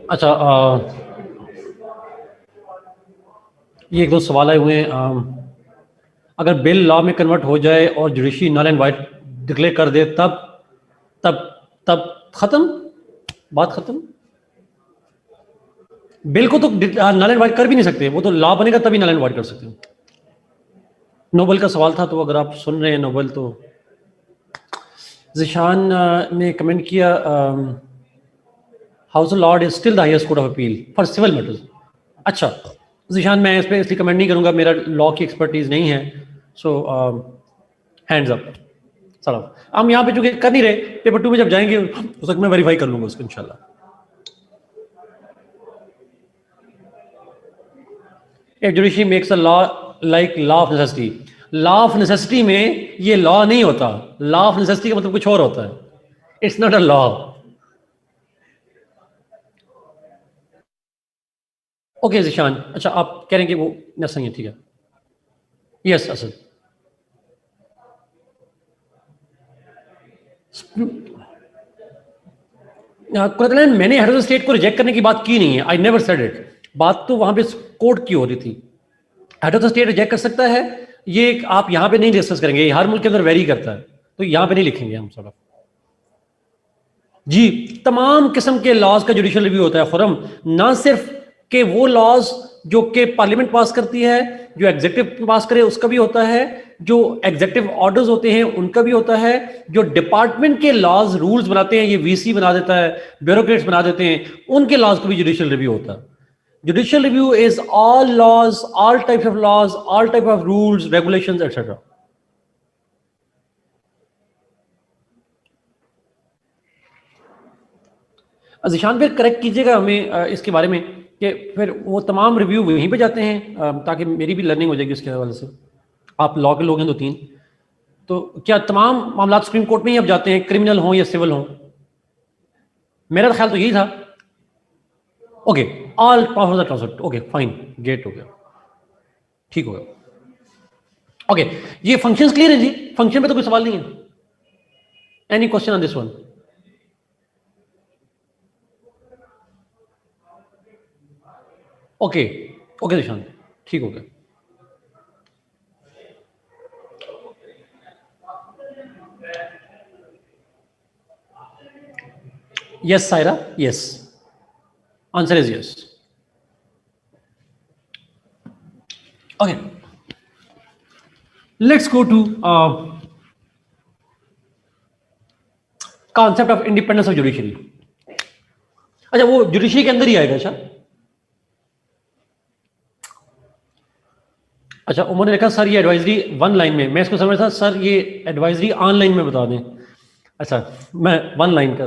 अच्छा, ये एक दो सवाल आए हुए हैं। अगर बिल लॉ में कन्वर्ट हो जाए और judiciary null and void declare कर दे तब तब तब खत्म, बात खत्म। बिल को तो नल एंड वाइट कर भी नहीं सकते, वो तो लॉ बनेगा तभी नल एंड वाइट कर सकते हैं। नोबल का सवाल था, तो अगर आप सुन रहे हैं नोबल तो जिशान ने कमेंट किया, house of lord is still the highest court of appeal for civil matters. अच्छा जिशान, मैं इस पर इसलिए कमेंट नहीं करूंगा, मेरा लॉ की एक्सपर्टीज नहीं है। सो हैंड्स अप साहब। हम यहाँ पे चूंकि कर नहीं रहे, पेपर 2 में जब जाएंगे उस वक्त मैं वेरीफाई कर लूंगा उसको इंशाल्लाह। If judiciary makes a law like law of necessity, law of necessity में ये लॉ नहीं होता। लॉ ऑफ नेसेसिटी का मतलब कुछ और होता है, it's not a law. Okay Zeeshan, अच्छा आप कह रहे हैं कि वो नसंग है, ठीक है। यस असद, कुरतलैंड मैंने हेड ऑफ द स्टेट को रिजेक्ट करने की बात की नहीं है, आई नेवर सेड इट। बात तो वहां पे कोर्ट की हो रही थी। Head of the state reject कर सकता है, ये आप यहाँ पे नहीं डिस्कस करेंगे, ये हर मुल्क के अंदर वेरी करता है, तो यहाँ पे नहीं लिखेंगे हम सब। जी, तमाम किस्म के लॉज का जुडिशियल रिव्यू होता है खुरम, ना सिर्फ के वो लॉज जो कि पार्लियामेंट पास करती है, जो एग्जीक्यूटिव पास करे उसका भी होता है, जो एग्जीक्यूटिव ऑर्डर्स होते हैं उनका भी होता है, जो डिपार्टमेंट के लॉज रूल्स बनाते हैं, ये वीसी बना देता है, ब्यूरोक्रेट्स बना देते हैं, उनके लॉज का भी जुडिशियल रिव्यू होता है। Judicial review is all laws, all types of laws, all type of rules, regulations etcetera. Zeeshan फिर करेक्ट कीजिएगा हमें इसके बारे में कि फिर वो तमाम रिव्यू वहीं पे जाते हैं, ताकि मेरी भी लर्निंग हो जाएगी उसके हवाले से। आप लॉ के लोग हैं 2-3, तो क्या तमाम मामला सुप्रीम कोर्ट में ही अब जाते हैं, क्रिमिनल हों या सिविल हों? मेरा ख्याल तो यही था। Okay, all power transfer, okay fine, get हो गया, ठीक हो गया। ओके, ये फंक्शंस क्लियर है जी? फंक्शन पे तो कोई सवाल नहीं है? Any question on this one? Okay okay Nishan, ठीक हो गया। Yes Saira, yes, answer is yes. Okay, let's go to concept of independence of judiciary. अच्छा, वो जुडिशरी के अंदर ही आएगा? अच्छा, उमर ने लिखा सर ये एडवाइजरी 1 लाइन में, मैं इसको समझ था सर ये एडवाइजरी ऑनलाइन में बता दें। अच्छा, मैं 1 लाइन का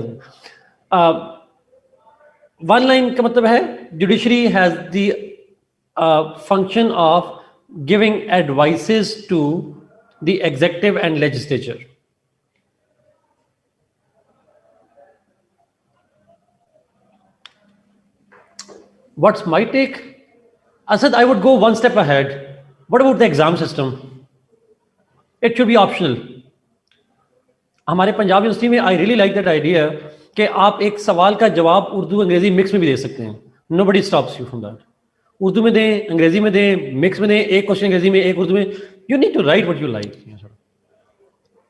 1 लाइन का मतलब है judiciary has the function of giving advices to the executive and legislature. What's my take? Asad, I would go one step ahead. What about the exam system? It should be optional. हमारे Punjab university में I really like that idea कि आप एक सवाल का जवाब उर्दू अंग्रेजी mix में भी दे सकते हैं। Nobody stops you from that. Urdu में दें, अंग्रेजी में दें, मिक्स में दें, एक क्वेश्चन अंग्रेजी में एक उर्दू में, you need to write what you like.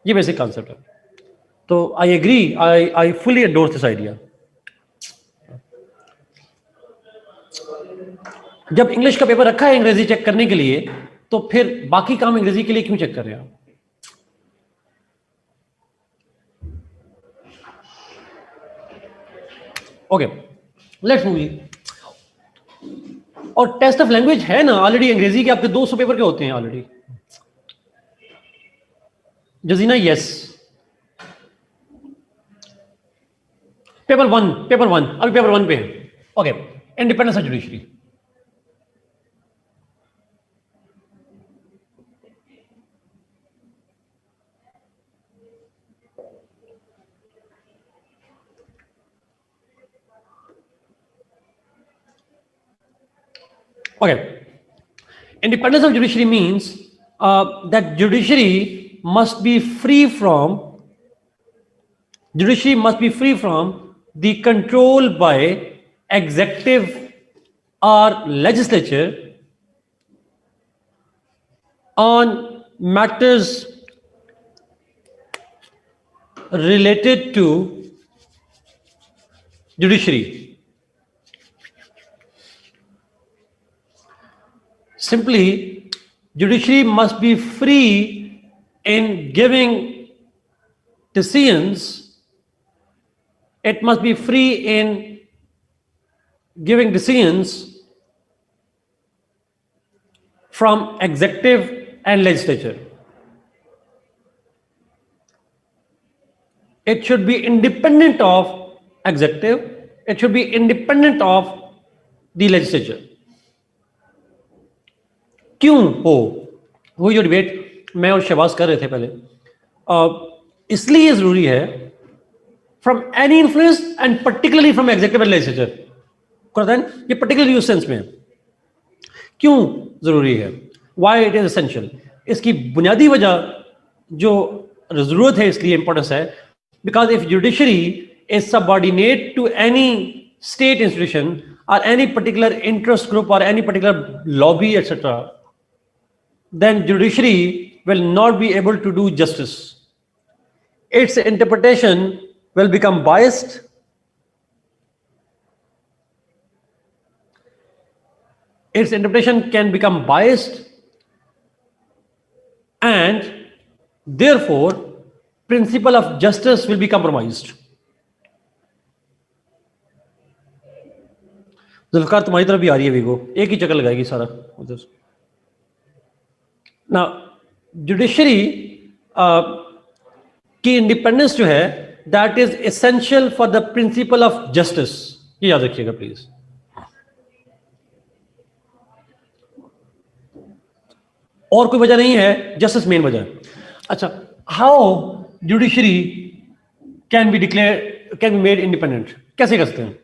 ये बेसिक कॉन्सेप्ट है। तो I agree, I fully endorse this idea. जब इंग्लिश का पेपर रखा है अंग्रेजी चेक करने के लिए, तो फिर बाकी काम अंग्रेजी के लिए क्यों चेक कर रहे हैं आप? Okay, let's move. और टेस्ट ऑफ लैंग्वेज है ना ऑलरेडी अंग्रेजी के, आपके 200 पेपर के होते हैं ऑलरेडी। जजीना यस, पेपर 1 अभी पेपर 1 पे है। Okay, independence of judiciary. Okay, independence of judiciary means that judiciary must be free from the control by executive or legislature on matters related to judiciary. Simply, judiciary must be free in giving decisions. It must be free in giving decisions from executive and legislature. It should be independent of executive. It should be independent of the legislature. क्यों हो? वो जो debate मैं और शहबाज कर रहे थे पहले, इसलिए जरूरी है from any influence and particularly from executive legislature. ये पर्टिकुलर यूज सेंस में क्यों जरूरी है? Why it is essential? इसकी बुनियादी वजह जो जरूरत है, इसलिए इंपॉर्टेंस है, because if judiciary is subordinate to any state institution or any particular interest group or any particular lobby, etc., then judiciary will not be able to do justice. Its interpretation will become biased. Its interpretation can become biased, and therefore principle of justice will be compromised. Zulfiqar तुम्हारी तरफ भी आ रही है we go, एक ही चक्कर लगाएगी सारा उधर। ना जुडिशरी की इंडिपेंडेंस जो है, that is essential for the principle of justice. ये याद रखिएगा प्लीज। और कोई वजह नहीं है, जस्टिस मेन वजह है। अच्छा, how judiciary can be declare, can be made independent? कैसे कर सकते हैं?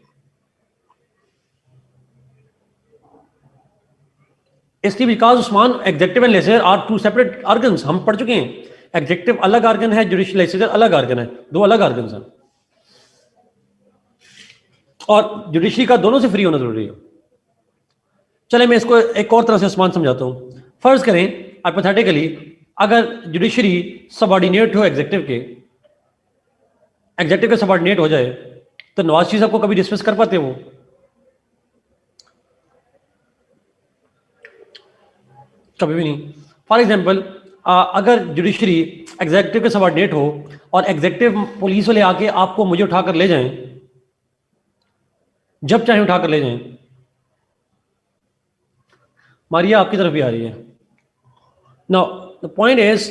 इसलिए because Usman, executive and legislature are two separate organs. हम पढ़ चुके हैं, एग्जेक्टिव अलग ऑर्गन है, जुडिशियल लेजिस्लेचर अलग ऑर्गन है, दो अलग ऑर्गन्स हैं, और जुडिशरी का दोनों से फ्री होना जरूरी है। चले मैं इसको एक और तरह से उस्मान समझाता हूं। फर्ज करें हाइपोथेटिकली, अगर जुडिशरी सबऑर्डिनेट हो एग्जेक्टिव के, एग्जेक्टिव के सबऑर्डिनेट हो जाए, तो नवाज शरीफ साहब को कभी डिसमिस कर पाते वो? कभी भी नहीं। फॉर एग्जाम्पल, अगर जुडिशरी एग्जेक्टिव के सबऑर्डिनेट हो और एग्जेक्टिव पुलिस वाले आके आपको मुझे उठाकर ले जाएं, जब चाहे उठाकर ले जाएं। मारिया आपकी तरफ भी आ रही है। नाउ द पॉइंट इज,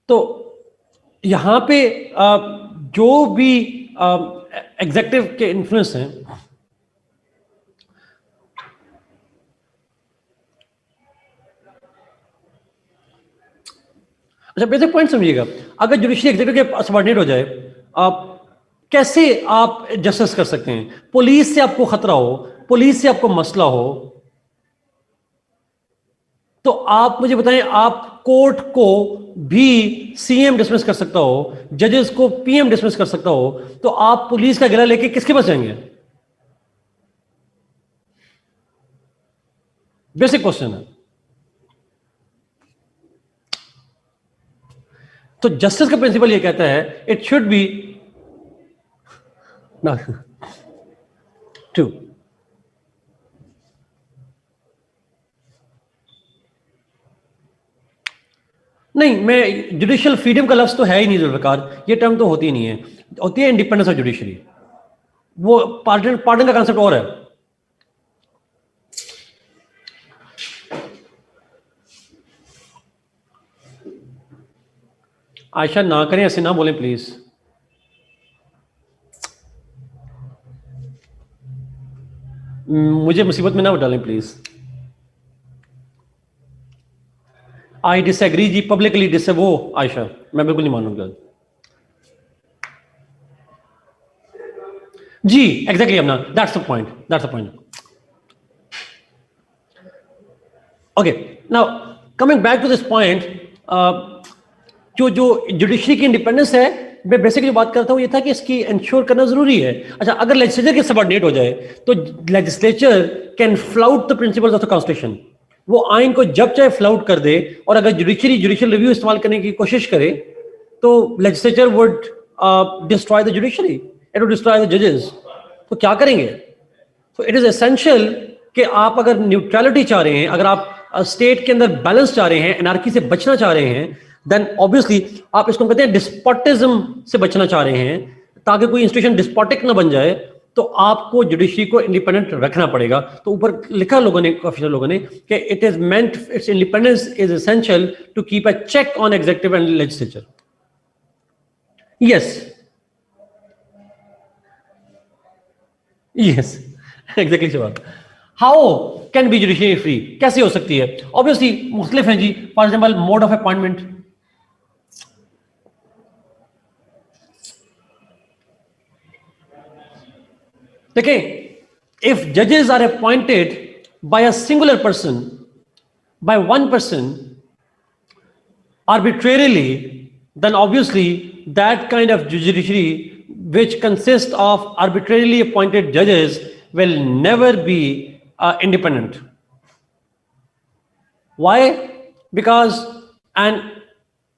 तो यहां पे जो भी एग्जेक्टिव के इन्फ्लुएंस हैं, अच्छा बेसिक पॉइंट समझिएगा। अगर जुडिशरी एग्जीक्यूटिव के सबऑर्डिनेट हो जाए, आप कैसे आप जस्टिस कर सकते हैं? पुलिस से आपको खतरा हो, पुलिस से आपको मसला हो, तो आप मुझे बताएं, आप कोर्ट को भी सीएम डिसमिस कर सकता हो, जजेस को पीएम डिसमिस कर सकता हो, तो आप पुलिस का गिला लेके किसके पास जाएंगे? बेसिक क्वेश्चन है। तो जस्टिस का प्रिंसिपल ये कहता है, इट शुड बी टू नहीं, मैं जुडिशियल फ्रीडम का लफ्ज तो है ही नहीं जुल्फकार, ये टर्म तो होती ही नहीं है, होती है इंडिपेंडेंस ऑफ जुडिशरी। वो पार्डन का कॉन्सेप्ट और है। आयशा ना करें, ऐसे ना बोलें प्लीज। मुझे मुसीबत में ना डालें प्लीज। आई डिसएग्री जी, पब्लिकली डिस, वो आयशा मैं बिल्कुल नहीं मानूंगा जी। एग्जैक्टली अपना, that's the point, that's the point. Okay, now coming back to this point, जो जुडिशरी की इंडिपेंडेंस है, मैं बेसिकली जो बात करता हूँ ये था कि इसकी इंश्योर करना जरूरी है। अच्छा, अगर लेजिस्लेचर के सबऑर्डिनेट हो जाए तो legislature can flout the principles of the constitution, वो आइन को जब चाहे फ्लाउट कर दे, और अगर जुडिशियल रिव्यू इस्तेमाल करने की कोशिश करे तो legislature would destroy the judiciary, it would destroy the जजेस। तो क्या करेंगे? तो इट इज एसेंशियल कि आप अगर न्यूट्रलिटी चाह रहे हैं, अगर आप स्टेट के अंदर बैलेंस चाह रहे हैं, एनार्की से बचना चाह रहे हैं, देन ऑब्वियसली आप इसको कहते हैं डिस्पोटिज्म से बचना चाह रहे हैं, ताकि कोई इंस्टीट्यूशन डिस्पोटिक ना बन जाए, तो आपको जुडिशरी को इंडिपेंडेंट रखना पड़ेगा। तो ऊपर लिखा लोगों ने, काफी लोगों ने, कि it is meant, its independence is essential to keep a check on executive and legislature. Yes, yes, exactly जवाब। How can be judiciary free, कैसे हो सकती है? ऑब्वियसली मुख्तलिफ है जी। For example mode of appointment, देखिए, इफ जजेस are appointed by a singular person, by one person arbitrarily, then obviously that kind of judiciary which consists of arbitrarily appointed judges will never be independent. Why? Because, and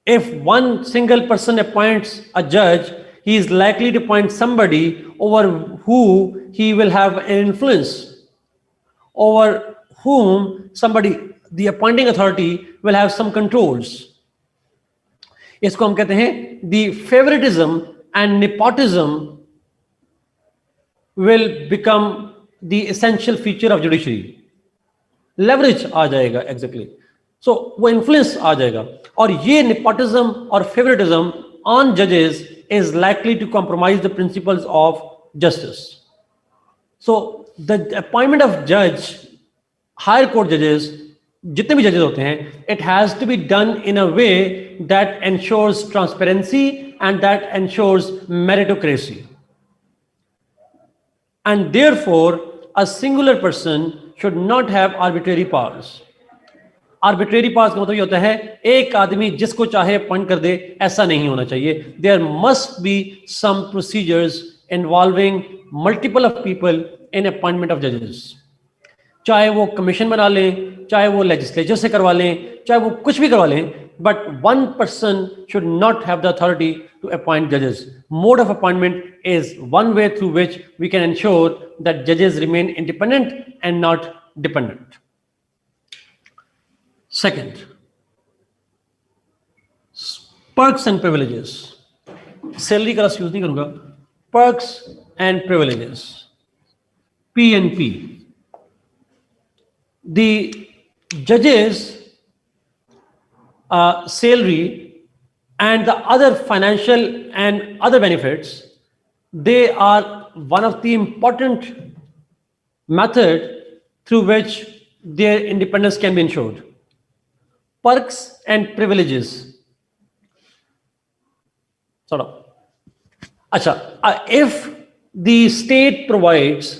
if one single person appoints a judge, he is likely to appoint somebody over who he will have an influence, over whom somebody, the appointing authority, will have some controls. इसको हम कहते हैं the favoritism and nepotism will become the essential feature of judiciary. Leverage आ जाएगा, exactly. So वो influence आ जाएगा, और ये nepotism और favoritism on judges is likely to compromise the principles of justice. So the appointment of judge, higher court judges, जितने भी जजेस होते हैं, it has to be done in a way that ensures transparency and that ensures meritocracy. And therefore, a singular person should not have arbitrary powers. Arbitrary powers का मतलब ये होता है एक आदमी जिसको चाहे अपॉइंट कर दे, ऐसा नहीं होना चाहिए. There must be some procedures involving multiple of people in appointment of judges. चाहे वो कमीशन बना लें, चाहे वो लेजिस्लेचर से करवा लें, चाहे वो कुछ भी करवा लें, but one person should not have the authority to appoint judges. Mode of appointment is one way through which we can ensure that judges remain independent and not dependent. Second, perks and privileges. Salary का use नहीं करूंगा. Perks and privileges. P&P. The judges' salary and the other financial and other benefits, they are one of the important method through which their independence can be ensured. Perks and privileges. Sort of. Acha, if the state provides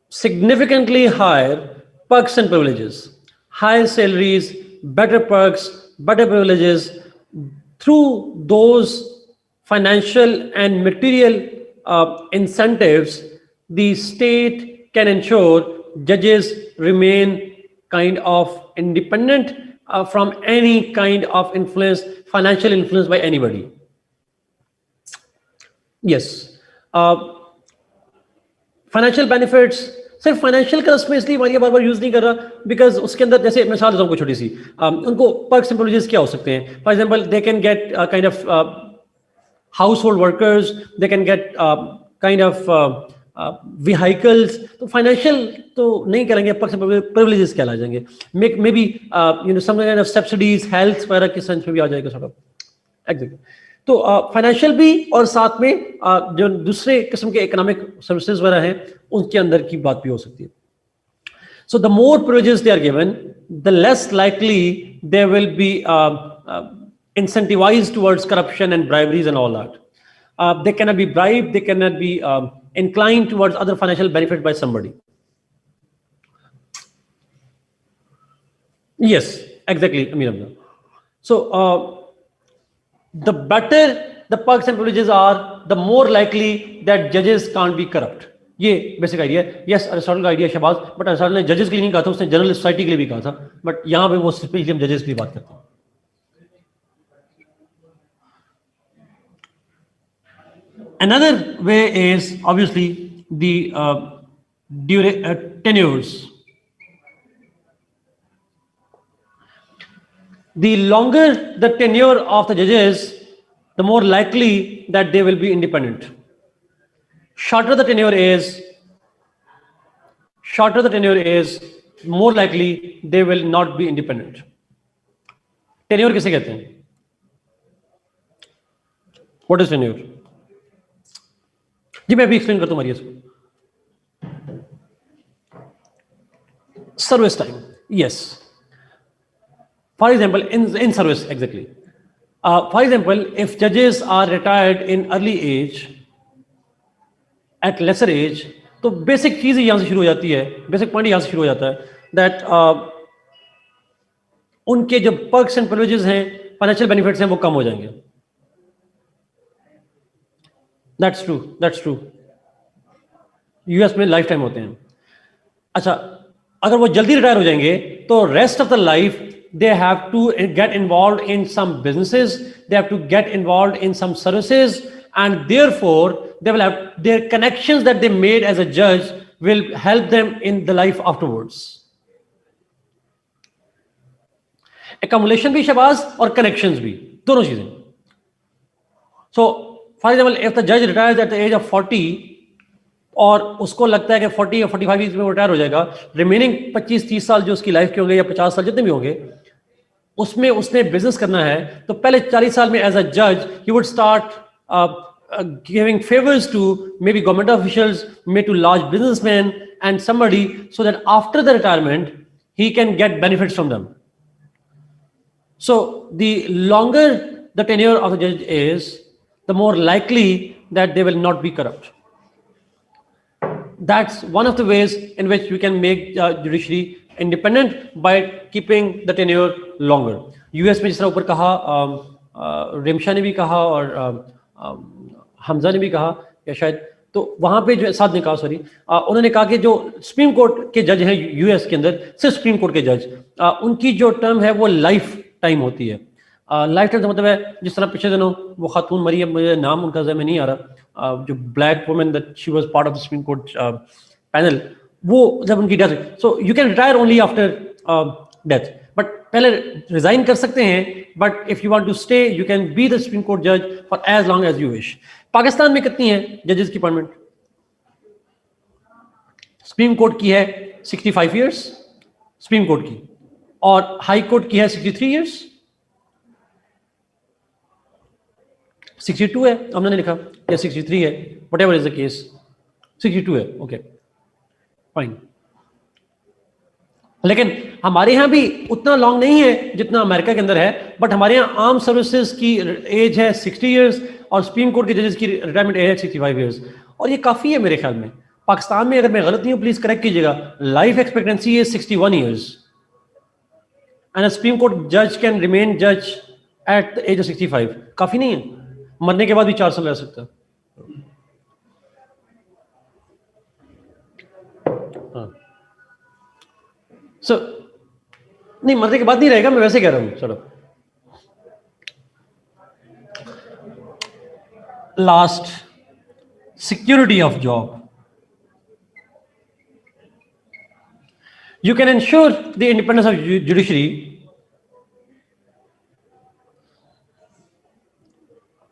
significantly higher perks and privileges, higher salaries, better perks, better privileges, through those financial and material incentives, the state can ensure judges remain kind of independent from any kind of influence, financial influence by anybody. Yes. Financial benefits, सिर्फ financial का उसमें इसलिए मारिया बार बार use नहीं कर रहा, because उसके अंदर, जैसे मिसाल देता हूं को छोटी सी, उनको पर्क्स एंड प्रिविलेजेस क्या हो सकते हैं? For example, they can get kind of household workers, they can get kind of vehicles. तो फाइनेंशियल तो नहीं करेंगे, पर्क्स एंड प्रिविलेजेस क्या ला जाएंगे? May be some kind of subsidies, health वगैरह के सेंस में भी आ जाएगा सॉर्ट ऑफ. एग्जैक्टली. तो फाइनेंशियल भी, और साथ में जो दूसरे किस्म के इकोनॉमिक सर्विसेज वगैरह हैं, उनके अंदर की बात भी हो सकती है. So the more privileges they are given, the less likely they will be incentivized towards corruption and briberies and all that. They cannot be bribed, they cannot be inclined towards other financial benefit by somebody. Yes, exactly, Amir Abdul. So the better the perks and privileges are, the more likely that judges can't be corrupt. ये basic idea है. Yes, Aristotle का idea Shahbaz, but Aristotle ने जजेस के लिए नहीं कहा था, उसने जनरल सोसाइटी के लिए भी कहा था, बट यहां पे वो स्पेशली हम जजेस के लिए बात करते हैं. Another way is obviously the tenures. The longer the tenure of the judges, the more likely that they will be independent. Shorter the tenure is, more likely they will not be independent. Tenure किसे कहते हैं? What is tenure? जी मैं अभी explain करता हूँ मारिया इसको. Service time, yes. For example, in service, exactly. For example, if judges are retired in early age, at lesser age, तो basic चीज यहां से शुरू हो जाती है, बेसिक पॉइंट यहां से शुरू हो जाता है, दैट उनके जो पर्क्स एंड प्रिविलेजेस हैं, फाइनेंशियल बेनिफिट्स हैं, वो कम हो जाएंगे. That's true. यूएस में लाइफ टाइम होते हैं. अच्छा, अगर वो जल्दी रिटायर हो जाएंगे तो rest of the life they have to get involved in some businesses, they have to get involved in some services, and therefore they will have their connections that they made as a judge will help them in the life afterwards. Accumulation भी शहबाज और connections भी, दोनों चीजें. So for example, if the judge retires at the age of 40 और उसको लगता है कि 40 या 45 ईयर्स में रिटायर हो जाएगा, रिमेनिंग 25-30 साल जो उसकी लाइफ के होंगे या 50 साल जितने भी होंगे, उसमें उसने बिजनेस करना है, तो पहले 40 साल में एज अ जज he would start giving favours to may be government officials, may to large businessman and somebody, so that after the retirement he can get benefits from them. So the longer the tenure of the जज is, the more likely that they will not be corrupt. That's one of the ways in which we can make judiciary independent by keeping the tenure longer. US में जिस तरह ऊपर कहा, रिमशा ने भी कहा और हमजा ने भी कहा, या शायद तो वहाँ पे जो साथ ने कहा, सॉरी, उन्होंने कहा कि जो सुप्रीम कोर्ट के जज हैं US के अंदर, सिर्फ सुप्रीम कोर्ट के जज, उनकी जो टर्म है वो लाइफ टाइम होती है. लाइफ टाइम का मतलब है, जिस तरह पिछले दिनों वो खातून मरी है, मुझे नाम उनका ज़हन में नहीं आ रहा, जो black woman that she was part of the supreme court panel, वो जब उनकी death, so you can retire only after death, but पहले रिजाइन कर सकते हैं, but if you want to stay you can be the supreme court जज for as long as you wish. Pakistan में कितनी है जजेस की अपॉइंटमेंट? सुप्रीम कोर्ट की है 65 ईयर्स सुप्रीम कोर्ट की, और हाई कोर्ट की है 63 ईयर्स. 62 है, हमने लिखा, या 63 है, व्हाटएवर इज द केस, 62 है, ओके फाइन. लेकिन हमारे यहाँ भी उतना लॉन्ग नहीं है जितना अमेरिका के अंदर है, बट हमारे यहाँ आर्म सर्विसेज की एज है 60 ईयर्स और सुप्रीम कोर्ट के जजेस की रिटायरमेंट एज है 65 ईयर्स, और ये काफ़ी है मेरे ख्याल में. पाकिस्तान में, अगर मैं गलत नहीं हूँ प्लीज करेक्ट कीजिएगा, लाइफ एक्सपेक्टेंसी है 61 ईयर्स, एंड सुप्रीम कोर्ट जज कैन रिमेन जज एट द एज ऑफ 65. काफ़ी नहीं है, मरने के बाद भी 4 साल रह सकता है. सो नहीं, मरने के बाद नहीं रहेगा, मैं वैसे कह रहा हूं. चलो, last, security of job. You can ensure the independence of judiciary.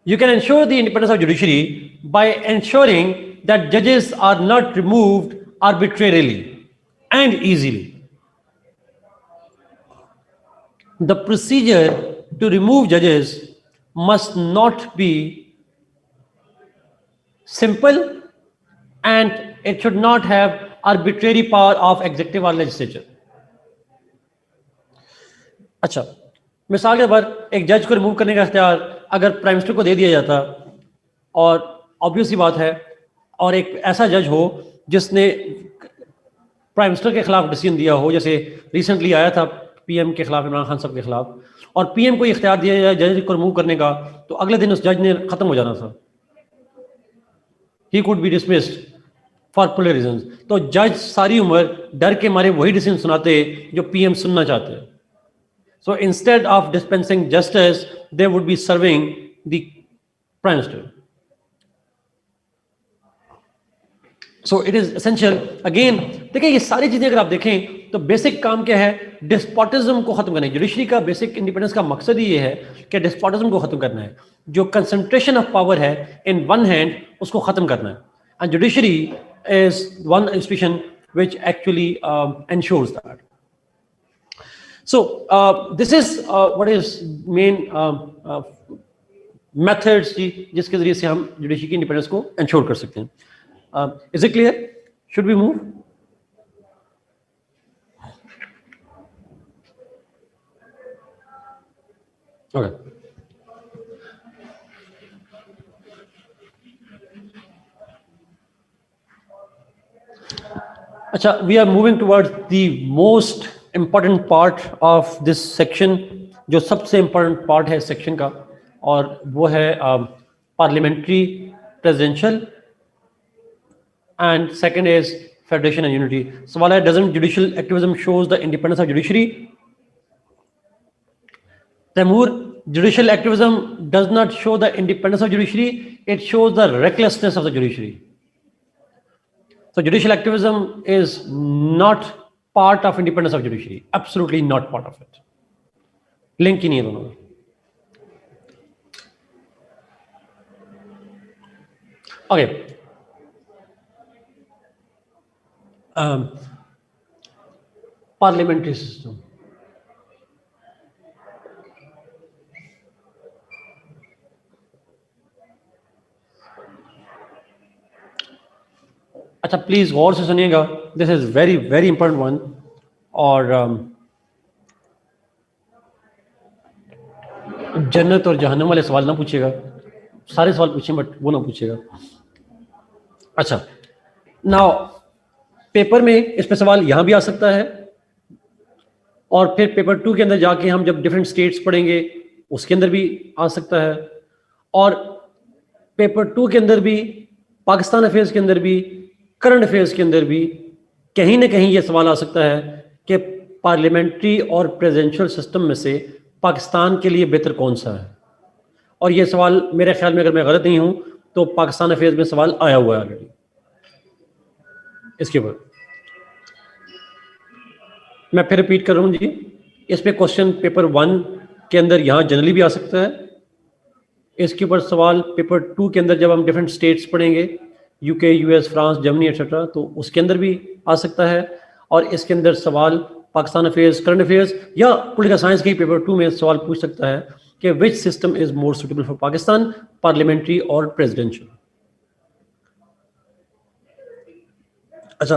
You can ensure the independence of judiciary by ensuring that judges are not removed arbitrarily and easily. The procedure to remove judges must not be simple, and it should not have arbitrary power of executive or legislature. अच्छा, मिसाल के तौर पर एक जज को remove करने का इख्तियार अगर प्राइम मिनिस्टर को दे दिया जाता, और ऑब्वियस सी बात है, और एक ऐसा जज हो जिसने प्राइम मिनिस्टर के खिलाफ डिसीजन दिया हो, जैसे रिसेंटली आया था पीएम के खिलाफ, इमरान खान साहब के खिलाफ, और पीएम को इख्तियार दिया जाए जज को रिमूव करने का, तो अगले दिन उस जज ने खत्म हो जाना था, he could be dismissed for political reasons. तो जज सारी उम्र डर के मारे वही डिसीजन सुनाते जो पीएम सुनना चाहते हैं। So instead of dispensing justice they would be serving the prime minister. So it is essential. Again देखिए, ये सारी चीजें अगर आप देखें तो बेसिक काम क्या है, डिस्पोटिज्म को खत्म करना है। जुडिशरी का बेसिक इंडिपेंडेंस का मकसद ही ये है कि डिस्पोटिज्म को खत्म करना है, जो कंसंट्रेशन ऑफ पावर है इन वन हैंड उसको खत्म करना है। And judiciary is one institution which actually ensures that. So this is what is main methods जिसके जरिए से हम जुडिशरी की इंडिपेंडेंस को एंश्योर कर सकते हैं। Is it clear? Should we move? Okay. Acha, we are moving towards the most important part of this section, जो सबसे important part है section का, और वो है parliamentary, presidential, and second is federation and unity. सवाल है, doesn't judicial activism shows the independence of judiciary? Taimur, judicial activism does not show the independence of judiciary, it shows the recklessness of the judiciary. So judicial activism is not part of independence of judiciary, absolutely not part of it. Link ही नहीं है दोनों में. Okay. Parliamentary system. अच्छा, please गौर से सुनिएगा, this is very very important one. और जन्नत और जहन्नम वाले सवाल ना पूछिएगा, सारे सवाल पूछिए बट वो ना पूछिएगा। अच्छा, नाउ पेपर में इस पे सवाल यहां भी आ सकता है, और फिर पेपर 2 के अंदर जाके हम जब डिफरेंट स्टेट्स पढ़ेंगे उसके अंदर भी आ सकता है, और पेपर 2 के अंदर भी, पाकिस्तान अफेयर्स के अंदर भी, करंट अफेयर्स के अंदर भी कहीं ना कहीं ये सवाल आ सकता है कि पार्लियामेंट्री और प्रेसिडेंशियल सिस्टम में से पाकिस्तान के लिए बेहतर कौन सा है। और ये सवाल मेरे ख्याल में, अगर मैं गलत नहीं हूं, तो पाकिस्तान अफेयर्स में सवाल आया हुआ है ऑलरेडी इसके ऊपर। मैं फिर रिपीट कर रहा हूं जी, इस पे क्वेश्चन पेपर 1 के अंदर यहां जनरली भी आ सकता है, इसके ऊपर सवाल पेपर 2 के अंदर जब हम डिफरेंट स्टेट्स पढ़ेंगे, UK, US, France, Germany etcetera, तो उसके अंदर भी आ सकता है। और इसके अंदर सवाल पाकिस्तान अफेयर्स, करंट अफेयर्स या पॉलिटिकल साइंस के पेपर 2 में सवाल पूछ सकता है कि which system is more suitable for Pakistan, parliamentary और प्रेसिडेंशियल। अच्छा,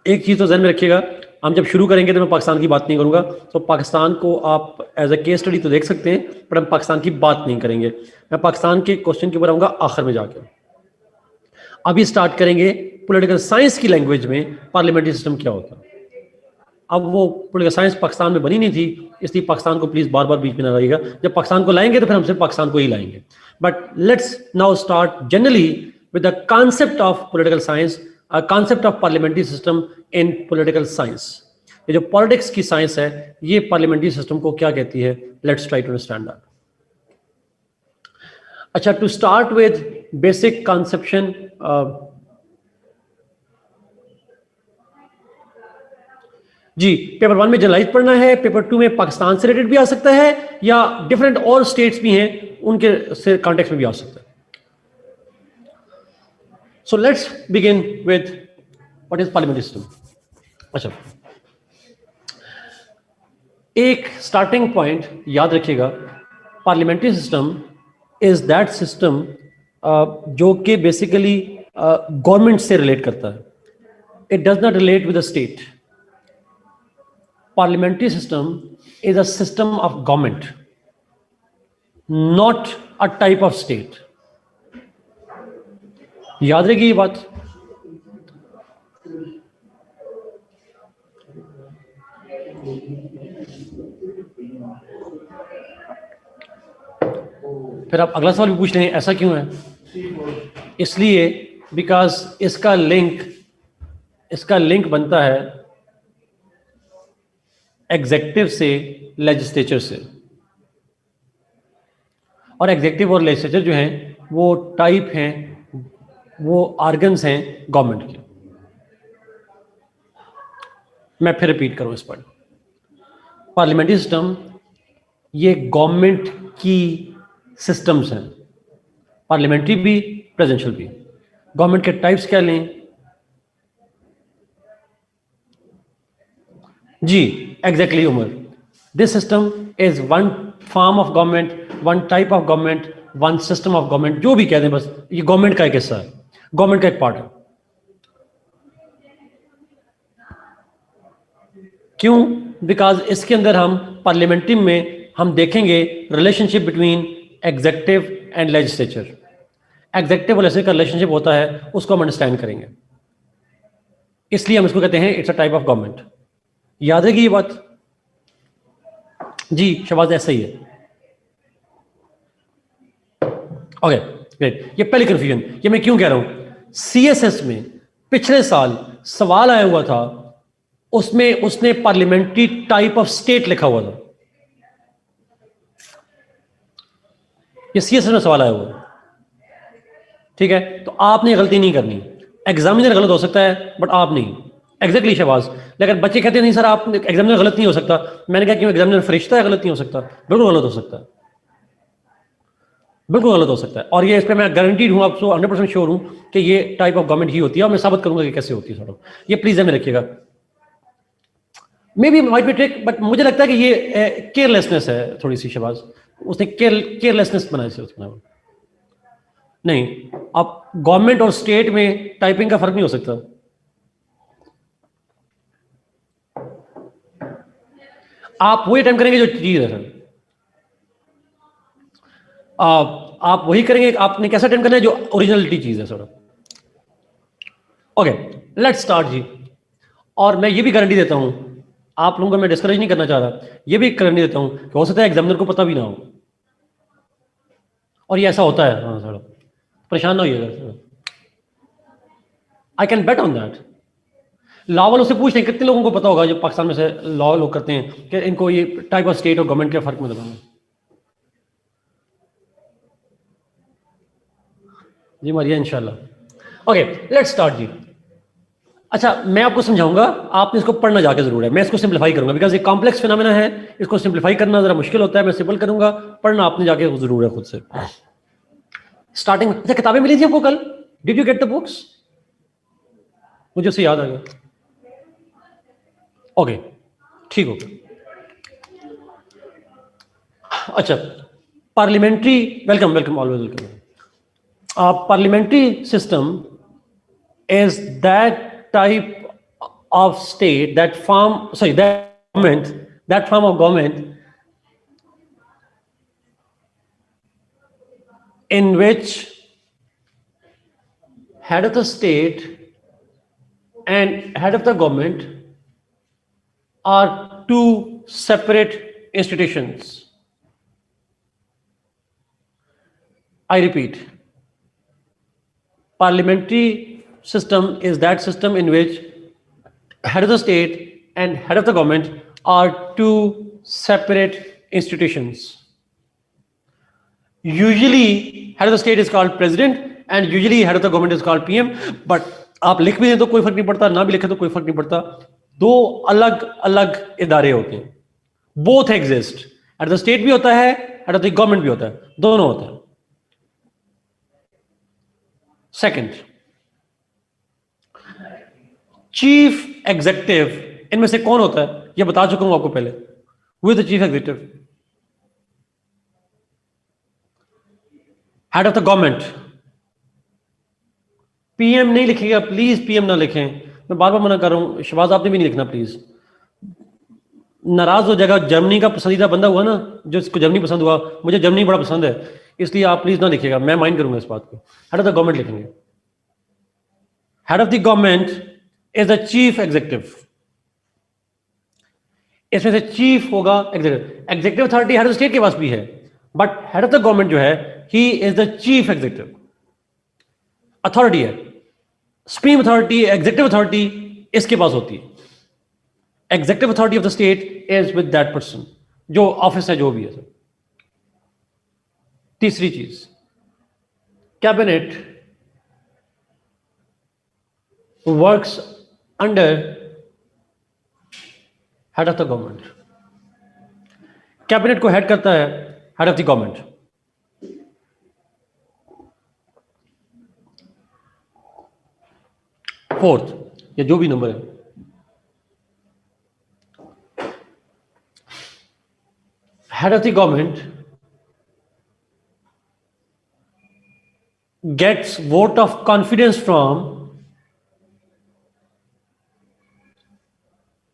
एक चीज तो ध्यान में रखिएगा, हम जब शुरू करेंगे तो मैं पाकिस्तान की बात नहीं करूंगा, तो पाकिस्तान को आप एज अ केस स्टडी तो देख सकते हैं, पर हम पाकिस्तान की बात नहीं करेंगे। मैं पाकिस्तान के क्वेश्चन के ऊपर आऊंगा आखिर में जाकर। अभी स्टार्ट करेंगे पॉलिटिकल साइंस की लैंग्वेज में पार्लियामेंट्री सिस्टम क्या होता है। अब वो पॉलिटिकल साइंस पाकिस्तान में बनी नहीं थी, इसलिए पाकिस्तान को प्लीज बार बार बीच में ना लाइएगा। जब पाकिस्तान को लाएंगे तो फिर हम सिर्फ पाकिस्तान को ही लाएंगे। But let's now start generally with the concept of political science, concept of parliamentary system in political science. ये जो पॉलिटिक्स की साइंस है, ये पार्लियामेंट्री सिस्टम को क्या कहती है, let's try to understand that. अच्छा, to start with basic conception, जी पेपर 1 में जनरलाइज पढ़ना है, पेपर 2 में पाकिस्तान से रिलेटेड भी आ सकता है, या डिफरेंट और स्टेट्स भी हैं उनके से कॉन्टेक्स्ट में भी आ सकता है। So let's begin with what is parliamentary system. अच्छा, एक स्टार्टिंग पॉइंट याद रखिएगा, parliamentary system is that system जो कि बेसिकली गवर्नमेंट से रिलेट करता है, it does not relate with the state. Parliamentary system is a system of government, not a type of state. याद रखिए ये बात। फिर आप अगला सवाल भी पूछ लें ऐसा क्यों है? इसलिए बिकॉज इसका लिंक बनता है एग्जेक्टिव से लेजिस्लेचर से, और एग्जेक्टिव और लेजिस्लेचर जो हैं वो टाइप हैं, वो आर्गन्स हैं गवर्नमेंट के। मैं फिर रिपीट करूं इस पर, पार्लियामेंट्री सिस्टम ये गवर्नमेंट की सिस्टम्स हैं, पार्लियामेंट्री भी प्रेसिडेंशियल भी। गवर्नमेंट के टाइप्स क्या लें जी? Exactly Umar, this system is one form of government, one type of government, one system of government, जो भी कह दें, बस ये गवर्नमेंट का एक हिस्सा है, गवर्नमेंट का एक पार्ट है। क्यों? बिकॉज इसके अंदर हम पार्लियामेंट्री में हम देखेंगे relationship between executive and legislature. Executive और लेजिस्लेचर का रिलेशनशिप होता है, उसको हम अंडरस्टैंड करेंगे, इसलिए हम इसको कहते हैं it's a type of government. याद है कि ये बात? जी शहबाज, ऐसा ही है। Okay great. ये पहली कंफ्यूजन, ये मैं क्यों कह रहा हूं, सीएसएस में पिछले साल सवाल आया हुआ था, उसमें उसने पार्लियामेंट्री टाइप ऑफ स्टेट लिखा हुआ था। ये सीएसएस में सवाल आया हुआ है, ठीक है? तो आपने गलती नहीं करनी, एग्जामिनर गलत हो सकता है बट आप नहीं। एग्जैक्टली शहबाज, लेकिन बच्चे कहते हैं नहीं सर आप, एग्जामिनर गलत नहीं हो सकता। मैंने कहा क्यों? एग्जामिनर फरिश्ता है, गलत नहीं हो सकता? बिल्कुल गलत हो सकता है, बिल्कुल गलत हो सकता है। और ये इस पर मैं गारंटीड हूं, आपको 100% श्योर हूं कि ये टाइप ऑफ गवर्नमेंट ही होती है, और मैं साबित करूंगा कि कैसे होती है। सर ये प्लीज में रखिएगा, may be might be trick, but मुझे लगता है कि ये केयरलेसनेस है थोड़ी सी शहबाज, उसने केयरलेसनेस बनाई से उसमें। नहीं, अब गवर्नमेंट और स्टेट में टाइपिंग का फर्क नहीं हो सकता। आप वही अटेम्प्ट करेंगे जो चीज है सर, आप वही करेंगे। आपने कैसा अटेम्प्ट करना है? जो ओरिजिनलिटी चीज है सर। ओके लेट्स स्टार्ट जी। और मैं ये भी गारंटी देता हूं, आप लोगों को मैं डिस्करेज नहीं करना चाह रहा, ये भी गारंटी देता हूं कि हो सकता है एग्जामिनर को पता भी ना हो, और ये ऐसा होता है। हाँ सर, परेशान ना होइएगा, I can bet on that. Law वालों से पूछते हैं कितने लोगों को पता होगा जो पाकिस्तान में से लॉ लोग करते हैं कि इनको ये टाइप ऑफ स्टेट और गवर्नमेंट के फर्क में बताना। जी मारिया इंशाल्लाह। ओके लेट्स स्टार्ट जी। अच्छा मैं आपको समझाऊंगा, आपने इसको पढ़ना जाके जरूर है। मैं इसको सिंप्लीफाई करूंगा बिकॉज ये कॉम्प्लेक्स फिनोमेना है, इसको सिंप्लीफाई करना जरा मुश्किल होता है। मैं सिंपल करूंगा, पढ़ना आपने जाके जरूर है खुद से। स्टार्टिंग में अच्छा किताबें मिली थी आपको कल? Did you get the books? मुझे उससे याद आ गया। ओके ठीक हो। अच्छा parliamentary, welcome welcome, always welcome. Parliamentary system is that type of state, that form of government in which head of the state and head of the government are two separate institutions. I repeat, parliamentary system is that system in which head of the state and head of the government are two separate institutions. Usually head of the state is called president and usually head of the government is called PM, but आप लिख भी दें तो कोई फर्क नहीं पड़ता, ना भी लिखें तो कोई फर्क नहीं पड़ता। दो अलग अलग इदारे होते हैं, both exist. Head of the state भी होता है, हेड ऑफ द गवर्नमेंट भी होता है, दोनों होते हैं। सेकंड, चीफ एग्जीक्यूटिव इनमें से कौन होता है? यह बता चुका हूं आपको पहले। Who is the chief executive? Head of the government. PM नहीं लिखिएगा प्लीज, पीएम ना लिखें, मैं बार बार मना कर रहा हूं। शहबाज आपने भी नहीं लिखना प्लीज, नाराज हो जाएगा। जर्मनी का पसंदीदा बंदा हुआ ना, जो इसको जर्मनी पसंद हुआ, मुझे जर्मनी बड़ा पसंद है, इसलिए आप प्लीज ना लिखिएगा, मैं माइंड करूंगा इस बात को। हेड ऑफ द गवर्नमेंट लिखेंगे। Head of the government is the chief executive. इसमें से चीफ होगा executive. Executive authority head of state के पास भी है, but head of the government जो है he is the chief executive, authority है, सुप्रीम अथॉरिटी, एग्जीक्यूटिव अथॉरिटी इसके पास होती है। Executive authority of the state is with that person, जो ऑफिस है जो भी है सर। तीसरी चीज, cabinet works under head of the government. Cabinet को हेड करता है head of the government. Fourth, या जो भी नंबर है, head of the government gets vote of confidence from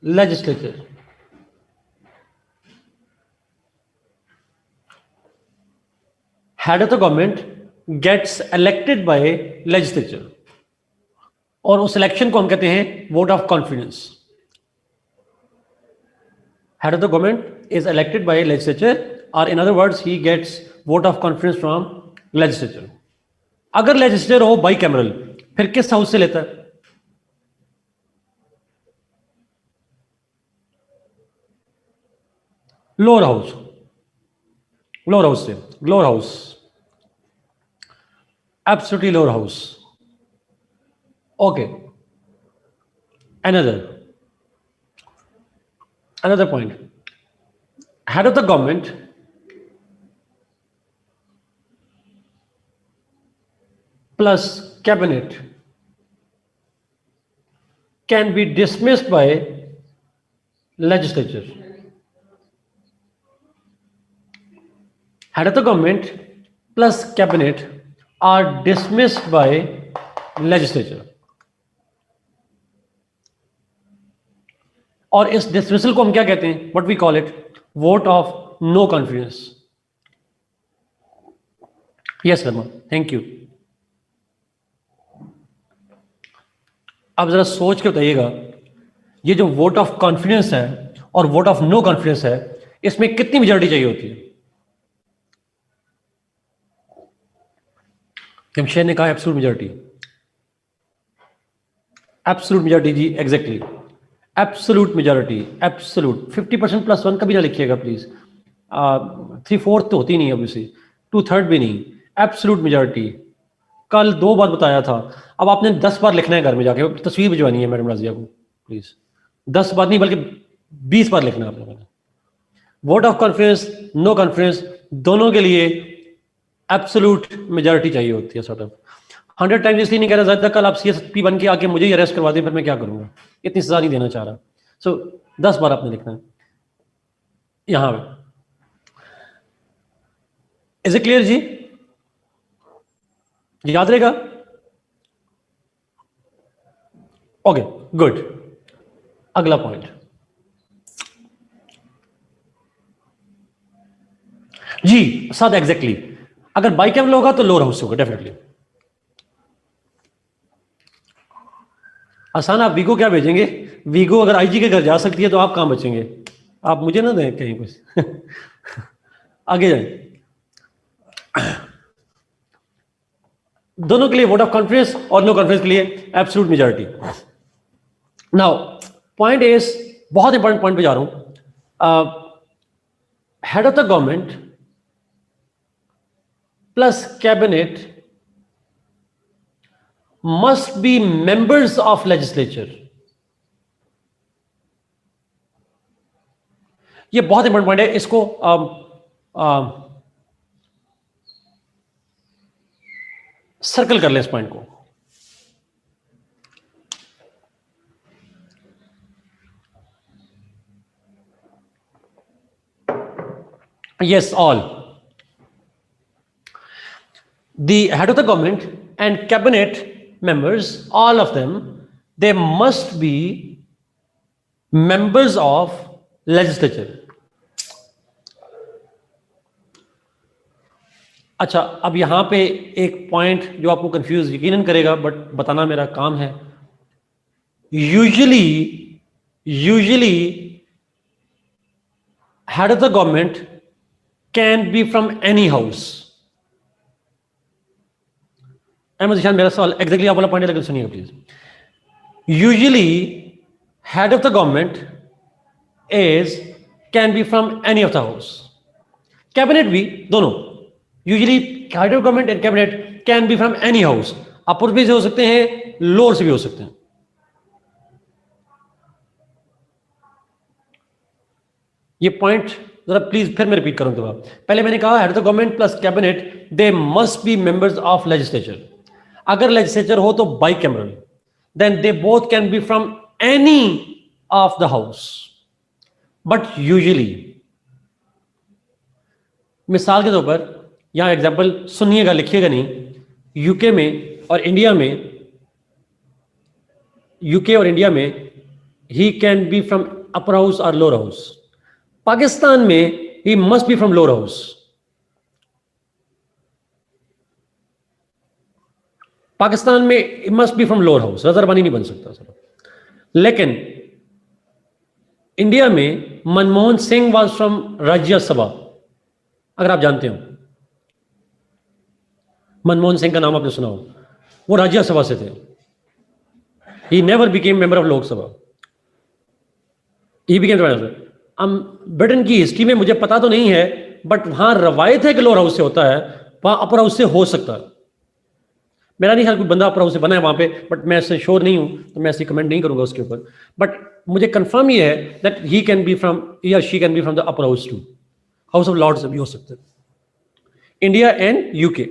legislature. Head of the government gets elected by legislature, और उस election को हम कहते हैं vote of confidence. Head of the government is elected by legislature, or in other words, he gets vote of confidence from legislature. अगर legislature हो bicameral, फिर किस हाउस से लेता है? लोअर हाउस, लोअर हाउस से, lower house, absolutely lower house. Okay, another point, head of the government plus cabinet can be dismissed by legislature. Head of the government plus cabinet are dismissed by legislature. और इस dismissal को हम क्या कहते हैं? What we call it? Vote of no confidence. Yes Verma, thank you. अब जरा सोच के बताइएगा, ये जो वोट ऑफ कॉन्फिडेंस है और वोट ऑफ नो कॉन्फिडेंस है, इसमें कितनी मेजॉरिटी चाहिए होती है? जमशेद ने कहा एब्सोल्यूट मेजॉरिटी। एब्सोल्यूट मेजॉरिटी जी, exactly absolute majority, absolute. 50% plus 1 कभी ना लिखिएगा प्लीज। 3/4 तो होती नहीं ऑब्वियसली, 2/3 भी नहीं, एब्सोल्यूट मेजॉरिटी। कल 2 बार बताया था, अब आपने 10 बार लिखना है घर में जाके, तस्वीर भिजवानी है मैडम राजिया को प्लीज। 10 बार नहीं बल्कि 20 बार लिखना है आपने। Vote of confidence, no confidence, दोनों के लिए एब्सोल्यूट मेजॉरिटी चाहिए होती है। सॉर्ट ऑफ 100 टाइम्स इसलिए नहीं कह रहा ज्यादा, कल आप CSP बन के आके मुझे ही अरेस्ट करवा दें, फिर मैं क्या करूंगा? इतनी सजा नहीं देना चाह रहा। सो 10 बार आपने लिखना है यहां पे। इज इट क्लियर जी? याद रहेगा? Okay, good. अगला पॉइंट जी साथ, एग्जैक्टली। अगर बाइकैमरल होगा तो लोअर हाउस होगा डेफिनेटली। आसान। आप वीगो क्या भेजेंगे? वीगो अगर IG के घर जा सकती है तो आप कहां बचेंगे? आप मुझे ना दें कहीं कुछ। आगे जाए। दोनों के लिए वोट ऑफ कॉन्फिडेंस और नो कॉन्फिडेंस के लिए absolute majority. Now point is, बहुत इंपॉर्टेंट पॉइंट पे जा रहा हूं। Head of the government plus cabinet must be members of legislature. ये बहुत इंपॉर्टेंट पॉइंट है, इसको सर्कल कर ले इस पॉइंट को। Yes, all. The head of the government and cabinet members, all of them, they must be members of legislature. अच्छा, अब यहां पे एक पॉइंट जो आपको कंफ्यूज यकीनन करेगा, बट बताना मेरा काम है। Usually head of the government can be from any house. Ahmad Ishan, मेरा सवाल एग्जैक्टली आप वाला पॉइंट है, लेकिन सुनिएगा please. Usually head of the government is can be from any of the house, cabinet भी, दोनों। Usually head of government and cabinet can be from any house, upper भी से हो सकते हैं, लोअर से भी हो सकते हैं। ये पॉइंट जरा प्लीज फिर मैं रिपीट करूं दोबारा। पहले मैंने कहा head of the government plus cabinet they must be members of legislature. अगर लेजिस्लेचर हो तो bicameral, then they both can be from any of the house. But usually, मिसाल के तौर पर यहां एग्जांपल सुनिएगा, लिखिएगा नहीं, यूके में और इंडिया में, यूके और इंडिया में he can be from upper house और लोअर हाउस। पाकिस्तान में he must be from lower house. Pakistan में must be from lower house, Raza Rabbani नहीं बन सकता सर। लेकिन इंडिया में मनमोहन सिंह वाज फ्रॉम राज्यसभा, अगर आप जानते हो मनमोहन सिंह का नाम आपने सुना हो, वो राज्यसभा से थे। He never became member of Lok Sabha, he became. Britain की हिस्ट्री में मुझे पता तो नहीं है, बट वहां रवायत है कि लोअर हाउस से होता है, वहां अपर हाउस से हो सकता है। मेरा नहीं ख्याल कोई बंदा अपर हाउस से बना है वहां पे, बट मैं इससे श्योर नहीं हूं, तो मैं ऐसे कमेंट नहीं करूंगा उसके ऊपर। बट मुझे कंफर्म ये है that he can be from, या she can be from the upper house too, house of lords भी हो सकते हैं, India and UK.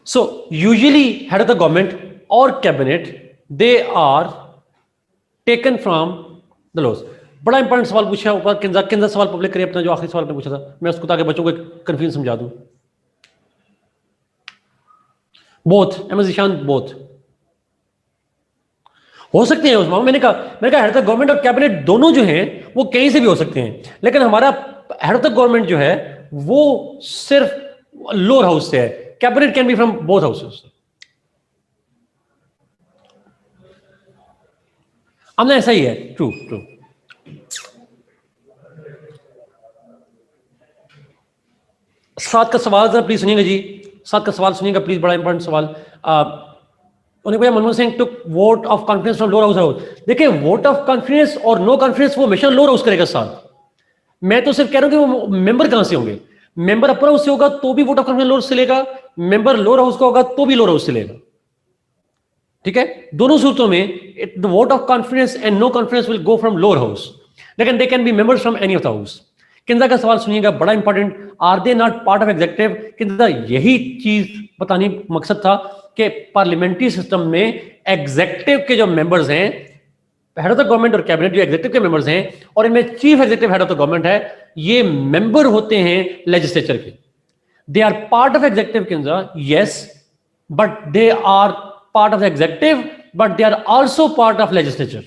So usually head of the government or cabinet, they are taken from the laws. बड़ा important सवाल पूछा ऊपर, किंजा सवाल पब्लिक करिए अपना, जो आखिरी सवाल आपने पूछा था, मैं उसको ताकि बच्चों को कंफ्यूजन समझा दूं। बोथ, अहमद ईशान, बोथ हो सकते हैं उसमें। मैंने कहा हेड ऑफ द गवर्नमेंट और कैबिनेट दोनों जो हैं वो कहीं से भी हो सकते हैं, लेकिन हमारा हेड ऑफ द गवर्नमेंट जो है वो सिर्फ लोअर हाउस से है। Cabinet can be from both houses. हमने ऐसा ही है, ट्रू ट्रू। सात का सवाल जरा प्लीज सुनिएगा जी, सात का सवाल सुनिएगा प्लीज, बड़ा इंपॉर्टेंट सवाल। उन्हें बोला Manmohan Singh took vote of confidence from lower house. देखिए वोट ऑफ कॉन्फिडेंस और नो कॉन्फिडेंस वो हमेशा लोअर हाउस करेगा साथ। मैं तो सिर्फ कह रहा हूं कि वो मेंबर कहां से होंगे। मेंबर अपर हाउस से होगा तो भी वोट ऑफ कॉन्फिडेंस लोअर से लेगा, मेंबर लोअर हाउस का होगा तो भी लोअर हाउस से लेगा। ठीक है, दोनों सूरतों में the vote of confidence and no confidence will go from lower house, लेकिन they can be members from any of the house. Kinza का सवाल सुनिएगा, बड़ा important, are they not part of executive. Kinza यही चीज बताने मकसद था कि पार्लियामेंट्री सिस्टम में एग्जीक्यूटिव के जो मेंबर्स हैं, हेड ऑफ द गवर्नमेंट और कैबिनेट जो एग्जीक्यूटिव के मेंबर्स हैं, और इनमें chief executive head of the government है, ये मेंबर होते हैं लेजिस्लेचर के। They are part of executive Kinza, yes, but they are part of the executive, but they are also part of legislature.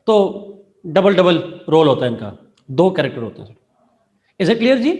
तो डबल डबल रोल होता है इनका, दो कैरेक्टर होते हैं। इज इट क्लियर जी?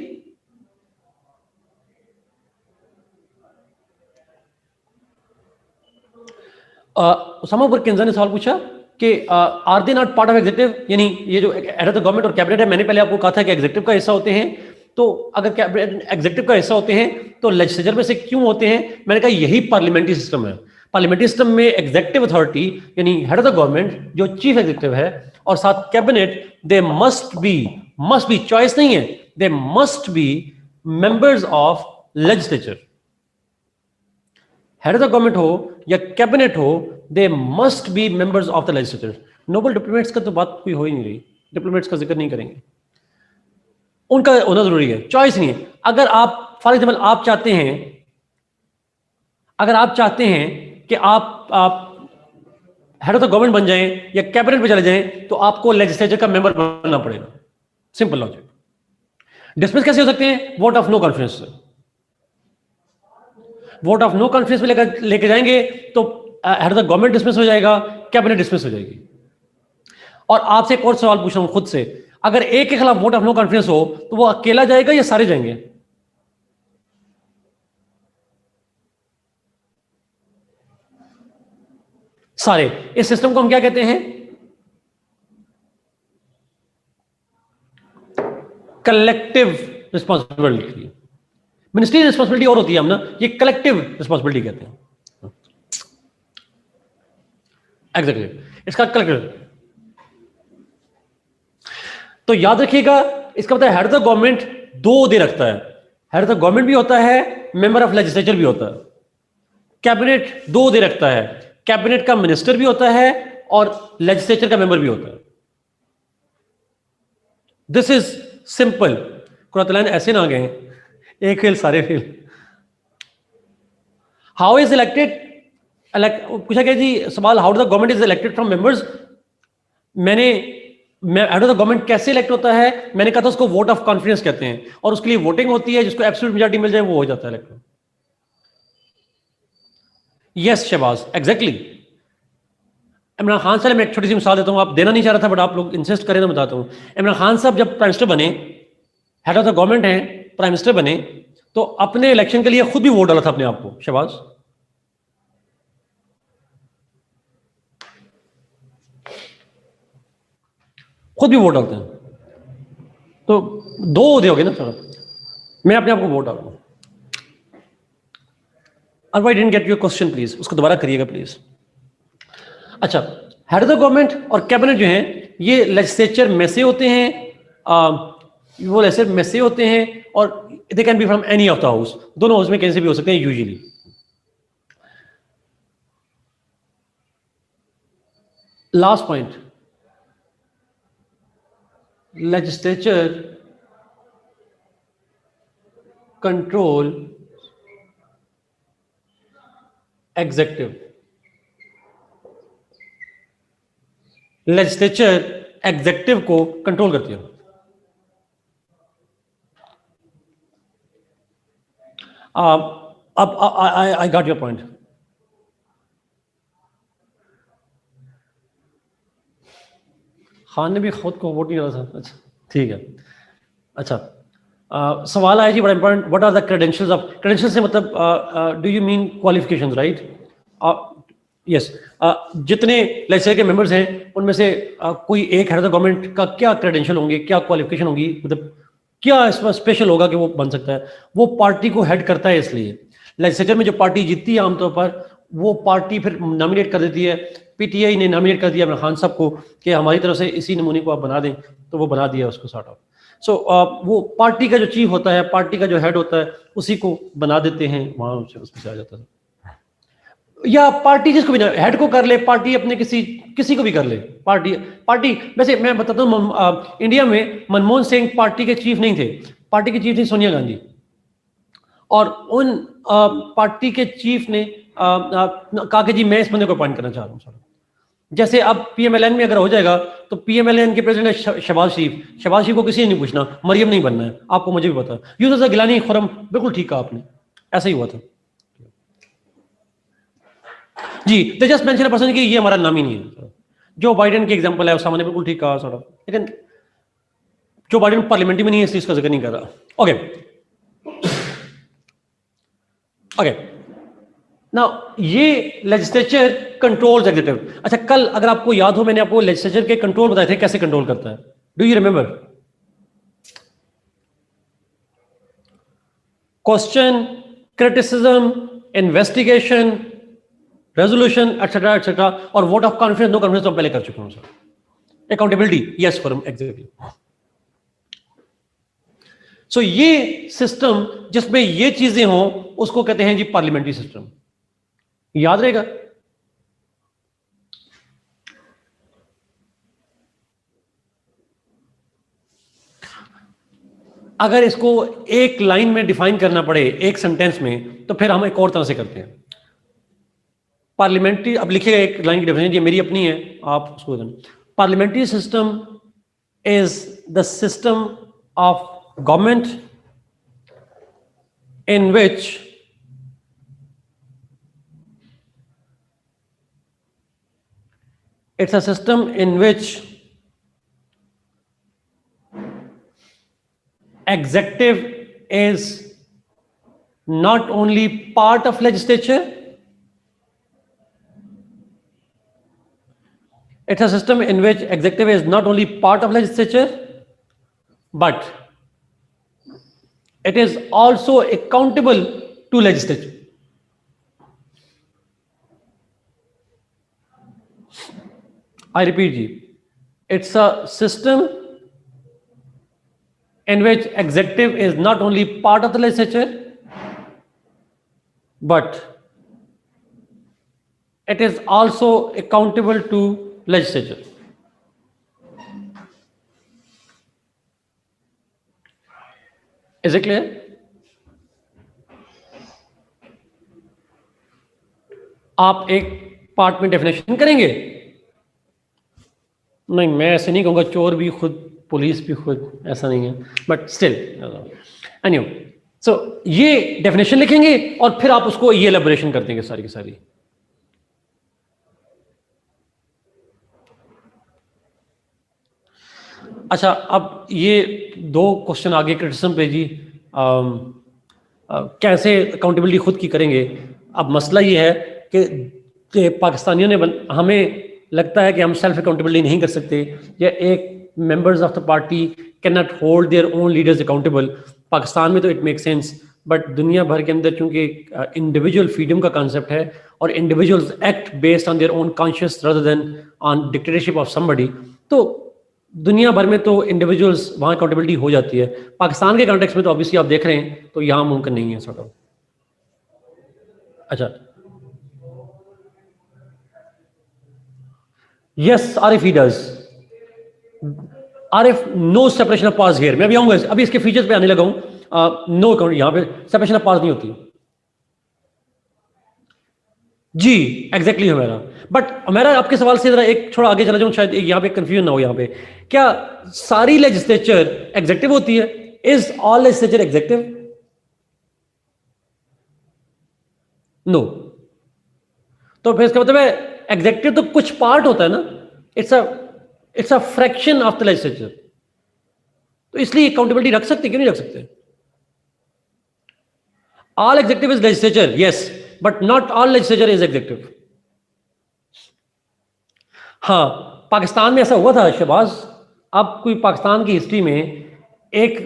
उसामा किंजा ने सवाल पूछा कि are they not part of executive, यानी ये जो हेड ऑफ द गवर्नमेंट और कैबिनेट है, मैंने पहले आपको कहा था कि एग्जीक्यूटिव का हिस्सा होते हैं, तो अगर एग्जीक्यूटिव का हिस्सा होते हैं तो लेजिस्लेचर में से क्यों होते हैं? मैंने कहा यही पार्लियामेंट्री सिस्टम है। पार्लियामेंट्री सिस्टम में एग्जीक्यूटिव अथॉरिटी यानी हेड ऑफ द गवर्नमेंट जो चीफ एग्जीक्यूटिव है, और साथ cabinet, they must be, choice नहीं है, they must be members of legislature. Head of the government हो या कैबिनेट हो, they must be members of the legislature. Noble diplomats का तो बात कोई हो ही नहीं रही, डिप्लोमेट्स का जिक्र नहीं करेंगे, उनका होना जरूरी है, चॉइस नहीं है। अगर आप फॉर एग्जाम्पल आप चाहते हैं, अगर आप चाहते हैं कि आप हेड ऑफ द गवर्नमेंट बन जाएं या कैबिनेट में चले जाएं, तो आपको लेजिस्लेचर का मेंबर बनना पड़ेगा, सिंपल लॉजिक। डिसमिस कैसे हो सकते हैं? वोट ऑफ नो कॉन्फिडेंस से। वोट ऑफ नो कॉन्फिडेंस में लेके जाएंगे तो head of the government dismiss हो जाएगा, कैबिनेट डिसमिस हो जाएगी। और आपसे एक और सवाल पूछ रहा हूं खुद से, अगर एक के खिलाफ वोट ऑफ नो कॉन्फिडेंस हो तो वो अकेला जाएगा या सारे जाएंगे? सारे। इस सिस्टम को हम क्या कहते हैं? Collective responsibility. मिनिस्ट्री रिस्पॉन्सिबिलिटी और होती है हम ना, ये कलेक्टिव रिस्पॉन्सिबिलिटी कहते हैं। एग्जैक्टली, इसका कलेक्टिव। तो याद रखिएगा, इसका मतलब हेड ऑफ द गवर्नमेंट दो दे रखता है। हेड ऑफ द गवर्नमेंट भी होता है, मेंबर ऑफ लेजिस्लेचर भी होता है। कैबिनेट दो दे रखता है, कैबिनेट का मिनिस्टर भी होता है और लेजिस्लेचर का मेंबर भी होता है। This is simple. कुरान ऐसे ना गए एक फेल सारे फेल। हाउ इज इलेक्टेड, पूछा गया जी सवाल, how the government is elected from members. Head of the government कैसे इलेक्ट होता है, मैंने कहा था उसको वोट ऑफ कॉन्फिडेंस कहते हैं, और उसके लिए वोटिंग होती है, जिसको एब्सोल्यूट मेजॉरिटी मिल जाए वो हो जाता है elect. Yes Shahbaz, exactly. Imran Khan sahab, मैं एक छोटी सी मिसाल देता हूं, आप देना नहीं चाह रहा था बट आप लोग इंसिस्ट करें तो बताता हूं। इमरान खान साहब जब प्राइम मिनिस्टर बने, हेड ऑफ द गवर्नमेंट हैं, प्राइम मिनिस्टर बने, तो अपने इलेक्शन के लिए खुद भी वोट डाला था अपने आप को। शहबाज, खुद भी वोट डालते हैं, तो दो दे हो गए ना सर, मैं अपने आप को वोट डालूंगा। I didn't get your question, please उसको दोबारा करिएगा प्लीज। अच्छा, हेड ऑफ द गवर्नमेंट और कैबिनेट जो हैं ये लेजिस्लेचर में से होते हैं, वो लेजिस्लेचर में से होते हैं, और दे can be from any of the house, दोनों हाउस में कहीं से भी हो सकते हैं usually. Last point, legislature control executive. Legislature executive को कंट्रोल करती है। अब I got your point. Khan ने भी खुद को वोट नहीं डाला था, अच्छा ठीक है। अच्छा, सवाल आया जी बड़ा important, what are the credentials of, credential से मतलब do you mean qualifications, right? Yes, जितने लेजिस्लेचर के मेंबर्स हैं उनमें से कोई एक हेड ऑफ द गवर्नमेंट का क्या क्रेडेंशियल होंगे, क्या क्वालिफिकेशन होगी, मतलब क्या इसमें स्पेशल होगा कि वो बन सकता है? वो पार्टी को हेड करता है, इसलिए लेजिस्लेचर में जो पार्टी जीतती है आमतौर पर वो पार्टी फिर नॉमिनेट कर देती है। पीटीआई ने नॉमिनेट कर दिया इमरान खान साहब को कि हमारी तरफ से इसी नमूने को आप बना दें, तो वो बना दिया उसको सॉर्ट ऑफ। सो वो पार्टी का जो चीफ होता है, पार्टी का जो हेड होता है, उसी को बना देते हैं, वहां उसमें से आ जाता है। या पार्टी जिसको भी हेड को कर ले, पार्टी अपने किसी को भी कर ले, पार्टी वैसे मैं बताता हूँ, इंडिया में मनमोहन सिंह पार्टी के चीफ नहीं थे, पार्टी के चीफ थी सोनिया गांधी, और उन पार्टी के चीफ ने कहा कि जी मैं इस बंदे को अपॉइंट करना चाह रहा हूँ। जैसे अब पीएमएलएन में अगर हो जाएगा तो पीएमएलएन के प्रेसिडेंट है शहबाज शरीफ को किसी ने नहीं पूछना, मरियम नहीं बनना है, आपको मुझे भी पता। यूसुफ गिलानी खुरम, बिल्कुल ठीक कहा आपने, ऐसा ही हुआ था जी। They just mention a person कि ये हमारा नाम ही नहीं है। जो बाइडेन की एग्जांपल है उस सामने बिल्कुल ठीक कहा सर, लेकिन जो बाइडेन पार्लियामेंट में नहीं है इसलिए इसका जिक्र नहीं कर रहा। ओके ओके, नाउ ये लेजिस्लेचर कंट्रोल्स एग्जीक्यूटिव। अच्छा, कल अगर आपको याद हो मैंने आपको लेजिस्लेचर के कंट्रोल बताए थे, कैसे कंट्रोल करता है, do you remember? Question, criticism, investigation, resolution etcetera etcetera, और vote of confidence, no confidence तो पहले कर चुके हूं sir. Accountability, yes for exactly. So ये सिस्टम जिसमें ये चीजें हों उसको कहते हैं जी पार्लियामेंट्री सिस्टम, याद रहेगा। अगर इसको एक लाइन में डिफाइन करना पड़े, एक सेंटेंस में, तो फिर हम एक और तरह से करते हैं। पार्लियामेंट्री, अब लिखिएगा एक लाइन की डेफिनेशन, ये मेरी अपनी है, आप उसको parliamentary system is the system of government in which it's a system in which executive is not only part of legislature, it's a system in which executive is not only part of legislature but It is also accountable to legislature. I repeat ji, it's a system in which executive is not only part of the legislature, but it is also accountable to legislature. Is it clear? आप एक part में definition करेंगे? नहीं, मैं ऐसे नहीं कहूँगा चोर भी खुद, पुलिस भी खुद, ऐसा नहीं है, बट स्टिल एनीवे, सो ये डेफिनेशन लिखेंगे और फिर आप उसको ये एलेबोरेशन कर देंगे सारी की सारी. अच्छा, अब ये दो क्वेश्चन आगे क्रिटिसिज्म पे जी, कैसे अकाउंटेबिलिटी खुद की करेंगे. अब मसला ये है कि पाकिस्तानियों ने हमें लगता है कि हम सेल्फ अकाउंटेबिलिटी नहीं कर सकते, या एक members of the party can not hold their own leaders accountable. Pakistan में तो इट मेक सेंस, बट दुनिया भर के अंदर चूंकि इंडिविजुअल फ्रीडम का कॉन्सेप्ट है और individuals act based on their own conscious rather than on dictatorship of somebody, तो दुनिया भर में तो इंडिविजुअल्स वहाँ अकाउंटेबिलिटी हो जाती है. पाकिस्तान के कॉन्टेक्स्ट में तो ऑब्वियसली आप देख रहे हैं, तो यहाँ मुमकिन नहीं है सॉर्ट ऑफ. अच्छा, yes Arif he does. Arif, no separation of powers here. मैं अभी आऊंगा, अभी इसके फीचर्स पे आने लगा हूं. नो अकाउंट, यहाँ पे सेपरेशन ऑफ पावर्स नहीं होती जी. एग्जैक्टली हमारा, बट हमारा आपके सवाल से जरा एक थोड़ा आगे चला जाऊं, शायद यहाँ पे कंफ्यूजन ना हो. यहाँ पे क्या सारी लेजिस्लेचर एग्जेक्टिव होती है? Is all legislature executive? No. तो फिर इसका मतलब है एग्जेक्टिव तो कुछ पार्ट होता है ना, it's a fraction of the legislature. तो इसलिए अकाउंटेबिलिटी रख सकते, क्यों नहीं रख सकते? All executive is legislature, yes, but not all legislature is executive. हाँ, पाकिस्तान में ऐसा हुआ था शहबाज. अब कोई पाकिस्तान की हिस्ट्री में एक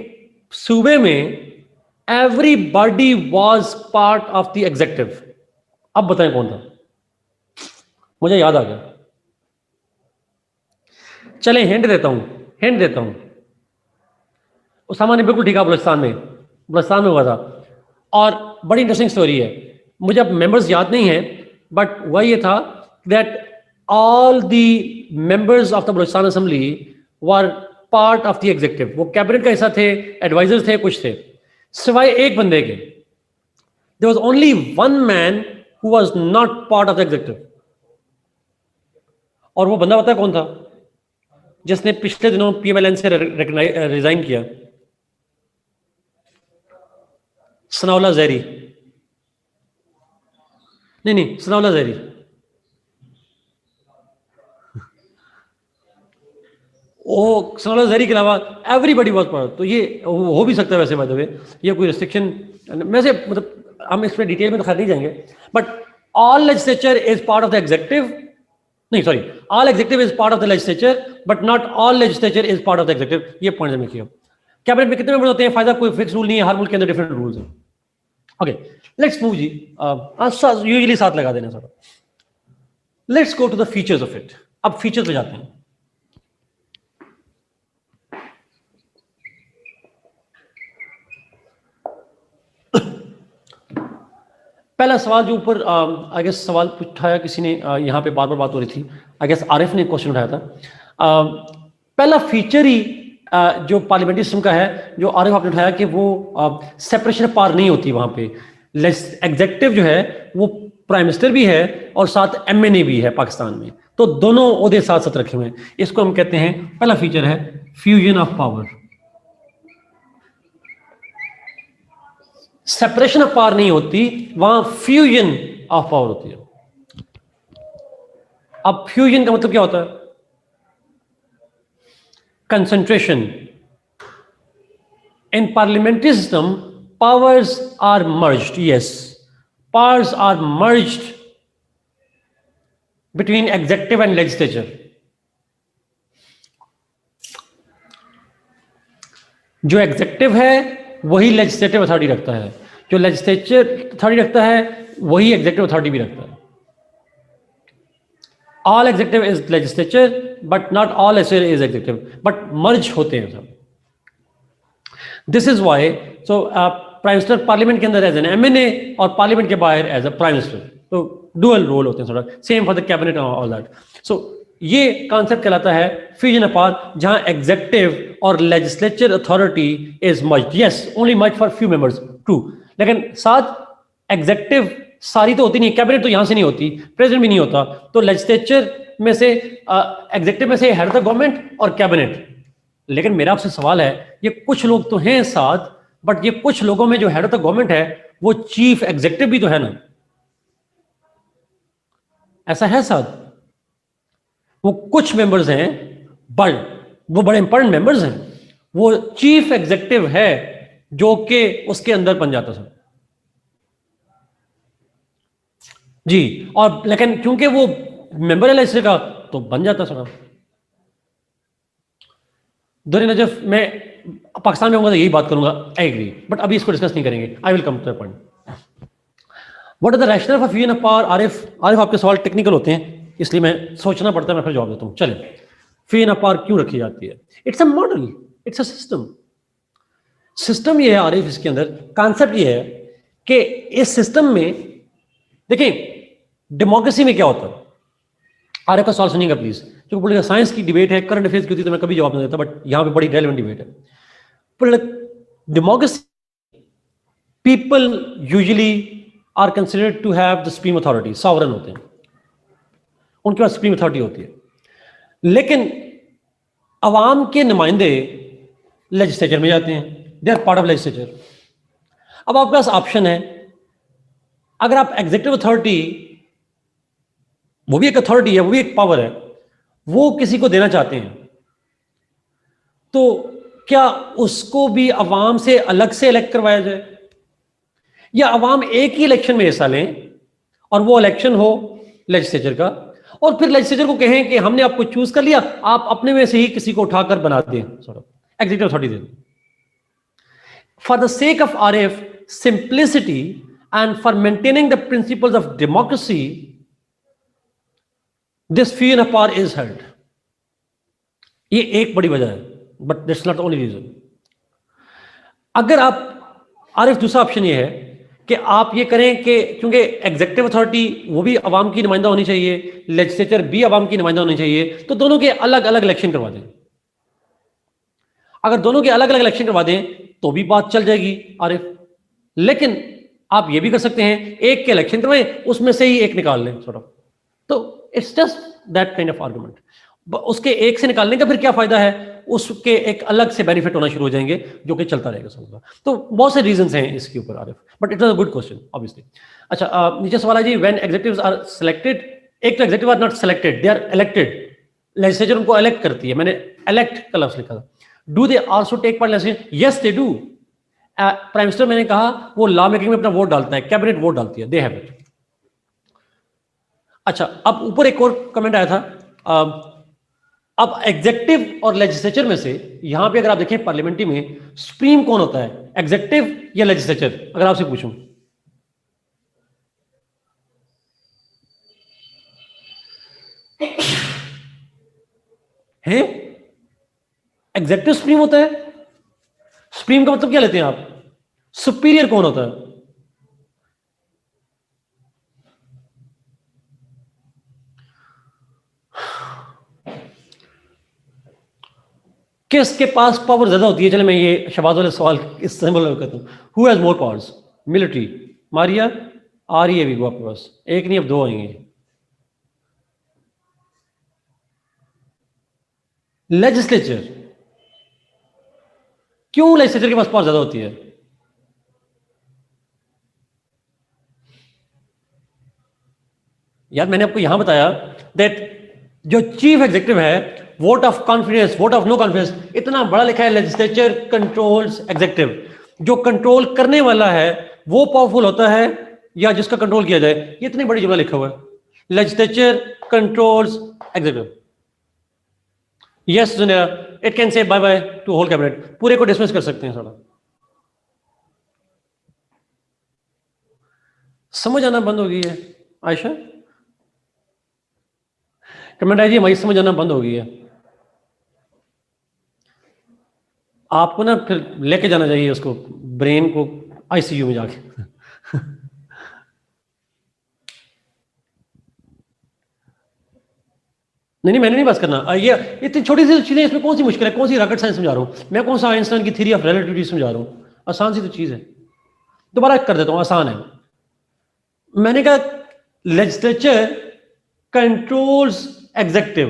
सूबे में everybody was part of the executive. अब बताएं कौन था? मुझे याद आ गया. चलें, हिंट देता हूं. उसामा ने बिल्कुल ठीक है, बलूचिस्तान में हुआ था. और बड़ी इंटरेस्टिंग स्टोरी है. मुझे अब मेंबर्स याद नहीं है, बट वह ये था that all the members of the Balochistan assembly were part of the executive. वो कैबिनेट का हिस्सा थे, एडवाइजर्स थे, कुछ थे, सिवाय एक बंदे के. There was only one man who was not part of the executive. और वो बंदा पता है कौन था? जिसने पिछले दिनों पीएमएलएन से रिजाइन किया. सनाउल्लाह ज़हरी. नहीं, सनाउल्लाह ज़हरी. वो सनाउल्लाह ज़हरी के अलावा एवरीबॉडी वाज पार्ट. तो ये हो भी सकता है वैसे, बाय द वे, ये कोई रिस्ट्रिक्शन वैसे, मतलब हम इसमें डिटेल में तो खैर नहीं जाएंगे. But all legislature is part of the executive. नहीं, sorry, all executive is part of the legislature, but not all legislature is part of the executive. ये पॉइंट में किया. कैबिनेट में कितने मेंबर्स होते हैं? फायदा कोई फिक्स रूल नहीं है, हर मुल्क के अंदर डिफरेंट रूल्स हैं. ओके, लेट्स मूव जी. यूजुअली साथ लगा देना sir. Let's go to the features of it. अब फीचर्स पे जाते हैं. पहला सवाल जो ऊपर आई गेस सवाल उठाया किसी ने, यहाँ पे बार बार बात हो रही थी, आई गेस आरिफ ने क्वेश्चन उठाया था. पहला फीचर ही जो पार्लियामेंट्री सिस्टम का है, जो आरिफ आपने उठाया, कि वो सेपरेशन ऑफ पावर नहीं होती वहां पे. एग्जेक्टिव जो है वो प्राइम मिनिस्टर भी है और साथ एमएनए भी है पाकिस्तान में, तो दोनों ओहदे साथ साथ रखे हुए हैं. इसको हम कहते हैं, पहला फीचर है fusion of power. Separation of power नहीं होती, वहां फ्यूजन ऑफ पावर होती है. अब फ्यूजन का मतलब क्या होता है? Concentration. In parliamentary system powers are merged. Yes, powers are merged between executive and legislature. जो एग्जेक्टिव है वही लेजिस्लेटिव अथॉरिटी रखता है, जो लेजिस्लेचर अथॉरिटी रखता है वही एग्जीक्यूटिव अथॉरिटी भी रखता है। All executive is legislature but not all legislature is executive, but merge होते हैं सब। This is why so prime minister parliament के अंदर एज एन एमएनए और पार्लियामेंट के बाहर एज अ प्राइम मिनिस्टर, तो डुअल रोल होते हैं थोड़ा, same for the cabinet and all that. So ये कॉन्सेप्ट कहलाता है फ्यूजन अपार्ट, जहां एग्जीक्यूटिव और legislature authority is merged. Yes, only merge for few members, true, लेकिन साथ एग्जीक्यूटिव सारी तो होती नहीं, कैबिनेट तो यहां से नहीं होती, प्रेसिडेंट भी नहीं होता, तो लेजिस्लेचर में से एग्जीक्यूटिव में से हेड ऑफ द गवर्नमेंट और कैबिनेट। लेकिन मेरा आपसे सवाल है, ये कुछ लोग तो हैं साथ, बट ये कुछ लोगों में जो हेड ऑफ द गवर्नमेंट है वो चीफ एग्जीक्यूटिव भी तो है ना, ऐसा है साथ। वो कुछ मेंबर्स हैं, बट वो बड़े इंपॉर्टेंट मेंबर्स हैं, वो चीफ एग्जीक्यूटिव है जो कि उसके अंदर बन जाता सर जी। और लेकिन क्योंकि वो मेंबर है लेजिस्लेचर का तो बन जाता सर। दुर्र नजफ, मैं पाकिस्तान में होगा तो यही बात करूंगा, आई एग्री, बट अभी इसको डिस्कस नहीं करेंगे, I will come to the point. What is the rational for fusion of power? Arif आपके सवाल टेक्निकल होते हैं इसलिए मैं सोचना पड़ता है, मैं फिर जवाब देता हूं। चलिए, फ्यूजन ऑफ पावर क्यों रखी जाती है? It's a model, it's a system. System ये है आरिफ, इसके अंदर कॉन्सेप्ट ये है कि इस सिस्टम में देखिए डेमोक्रेसी में क्या होता है। आरिफ का सवाल सुनिएगा प्लीज, क्योंकि पॉलिटिकल साइंस की डिबेट है, करंट अफेयर्स की होती है तो मैं कभी जवाब नहीं देता, बट यहां पे बड़ी रेलेवेंट डिबेट है। Democracy, people usually are considered to have the supreme authority, sovereign होते हैं, उनके पास सुप्रीम अथॉरिटी होती है। लेकिन अवाम के नुमाइंदे लेजिस्लेचर में जाते हैं, they are part of legislature. अब आपके पास ऑप्शन है, अगर आप एग्जीक्यूटिव अथॉरिटी, वो भी एक अथॉरिटी है, वो भी एक पावर है, वो किसी को देना चाहते हैं तो क्या उसको भी अवाम से अलग से इलेक्ट करवाया जाए, या अवाम एक ही इलेक्शन में हिस्सा लें और वो इलेक्शन हो लेजिस्लेचर का, और फिर लेजिस्लेचर को कहें कि हमने आपको चूज कर लिया, आप अपने में से ही किसी को उठाकर बना दें, एग्जीक्यूटिव अथॉरिटी दे दें। फॉर द सेक ऑफ आरएफ simplicity and for maintaining the principles of democracy, this fusion of power is held. ये एक बड़ी वजह है, but that's not only reason. अगर आप आरिफ, दूसरा ऑप्शन ये है कि आप ये करें कि क्योंकि एग्जीक्यूटिव अथॉरिटी वो भी अवाम की नुमाइंदा होनी चाहिए, लेजिस्लेचर भी अवाम की नुमाइंदा होनी चाहिए, तो दोनों के अलग अलग इलेक्शन करवा दें। अगर दोनों के अलग अलग इलेक्शन करवा दें तो भी बात चल जाएगी आरिफ। लेकिन आप ये भी कर सकते हैं, एक के इलेक्शन करवाएं, उसमें से ही एक निकाल लें थोड़ा, तो it's just that kind of argument. उसके एक से निकालने का फिर क्या फायदा है, उसके एक अलग से बेनिफिट होना शुरू हो जाएंगे जो कि चलता रहेगा सबका। तो बहुत से रीजंस हैं इसके ऊपर Arif, but it was a good question obviously. अच्छा, नीचे सवाल है जी, व्हेन एग्जीक्यूटिव्स आर सिलेक्टेड, एक तो executive are not selected, they are elected, legislature उनको इलेक्ट करती है, मैंने इलेक्ट का लफ्ज लिखा था। Do they also take part legislation? Yes they do. Prime minister, मैंने कहा, वो लॉ मेकिंग में अपना वोट डालता है, कैबिनेट वोट डालती है, दे हैव इट। अच्छा, अब ऊपर एक और कमेंट आया था, अब एग्जीक्यूटिव और लेजिस्लेचर में से यहां पे अगर आप देखें पार्लियामेंट्री में सुप्रीम कौन होता है, एग्जीक्यूटिव या लेजिस्लेचर? अगर आपसे पूछूं, है एग्जीक्यूटिव सुप्रीम होता है। सुप्रीम का मतलब क्या लेते हैं आप? सुपीरियर कौन होता है? किसके पास पावर ज्यादा होती है? चले मैं ये शबाज वाले सवाल इस सिंबल करता हूं, who has more powers? Military, Maria, आ रही है भी आपके पास, एक नहीं अब दो आएंगे। लेजिस्लेचर, क्यों लेजिस्लेचर के पास पावर ज्यादा होती है? यार मैंने आपको यहां बताया दैट जो चीफ एग्जीक्यूटिव है, vote of confidence, vote of no confidence, इतना बड़ा लिखा है, लेजिस्लेचर कंट्रोल्स एग्जीक्यूटिव। जो कंट्रोल करने वाला है वो पावरफुल होता है या जिसका कंट्रोल किया जाए? ये इतनी बड़ी जुमला लिखा हुआ है, legislature controls executive. Yes Junia, it can say bye bye to whole cabinet, पूरे को डिसमिस कर सकते हैं सारा। समझ आना बंद हो गई है आयशा? कमेंट आई जी हमारी समझ आना बंद हो गई है। आपको ना फिर लेके जाना चाहिए उसको, ब्रेन को आईसीयू में जाके। नहीं मैंने नहीं बात करना। ये इतनी छोटी सी चीजें, इसमें कौन सी मुश्किल है, कौन सी रॉकेट साइंस समझा रहा हूँ मैं, कौन सा आइंस्टाइन की थ्योरी ऑफ रिलेटिविटी समझा रहा हूँ, आसान सी तो चीज है। दोबारा कर देता हूँ, आसान है। मैंने कहा legislature controls executive,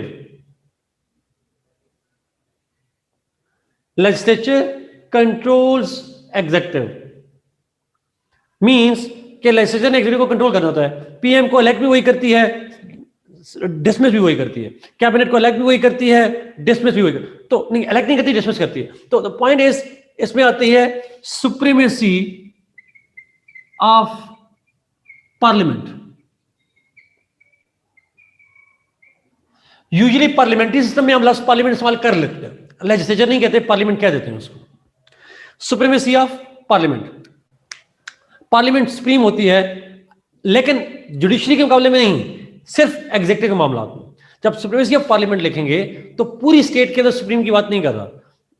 legislature controls executive means कि लेजिस्लेचर ने एग्जीक्यूटिव को कंट्रोल करना होता है। पीएम को इलेक्ट भी वही करती है, डिसमिस भी वही करती है। कैबिनेट को इलेक्ट भी वही करती है, डिसमिस भी वही करती, तो नहीं इलेक्ट नहीं करती, डिसमिस करती है। तो द पॉइंट इज, इसमें आती है supremacy of parliament. Usually parliamentary system में हम लफ्ज पार्लियामेंट इस्तेमाल कर लेते हैं, लेजिस्लेचर नहीं कहते, पार्लियामेंट कह देते हैं उसको। Supremacy of parliament, parliament supreme होती है, लेकिन जुडिशरी के मुकाबले में नहीं, सिर्फ एग्जीक्यूटिव के मामला में। जब सुप्रीमेसी ऑफ पार्लियामेंट लिखेंगे तो पूरी स्टेट के अंदर सुप्रीम की बात नहीं कर रहा,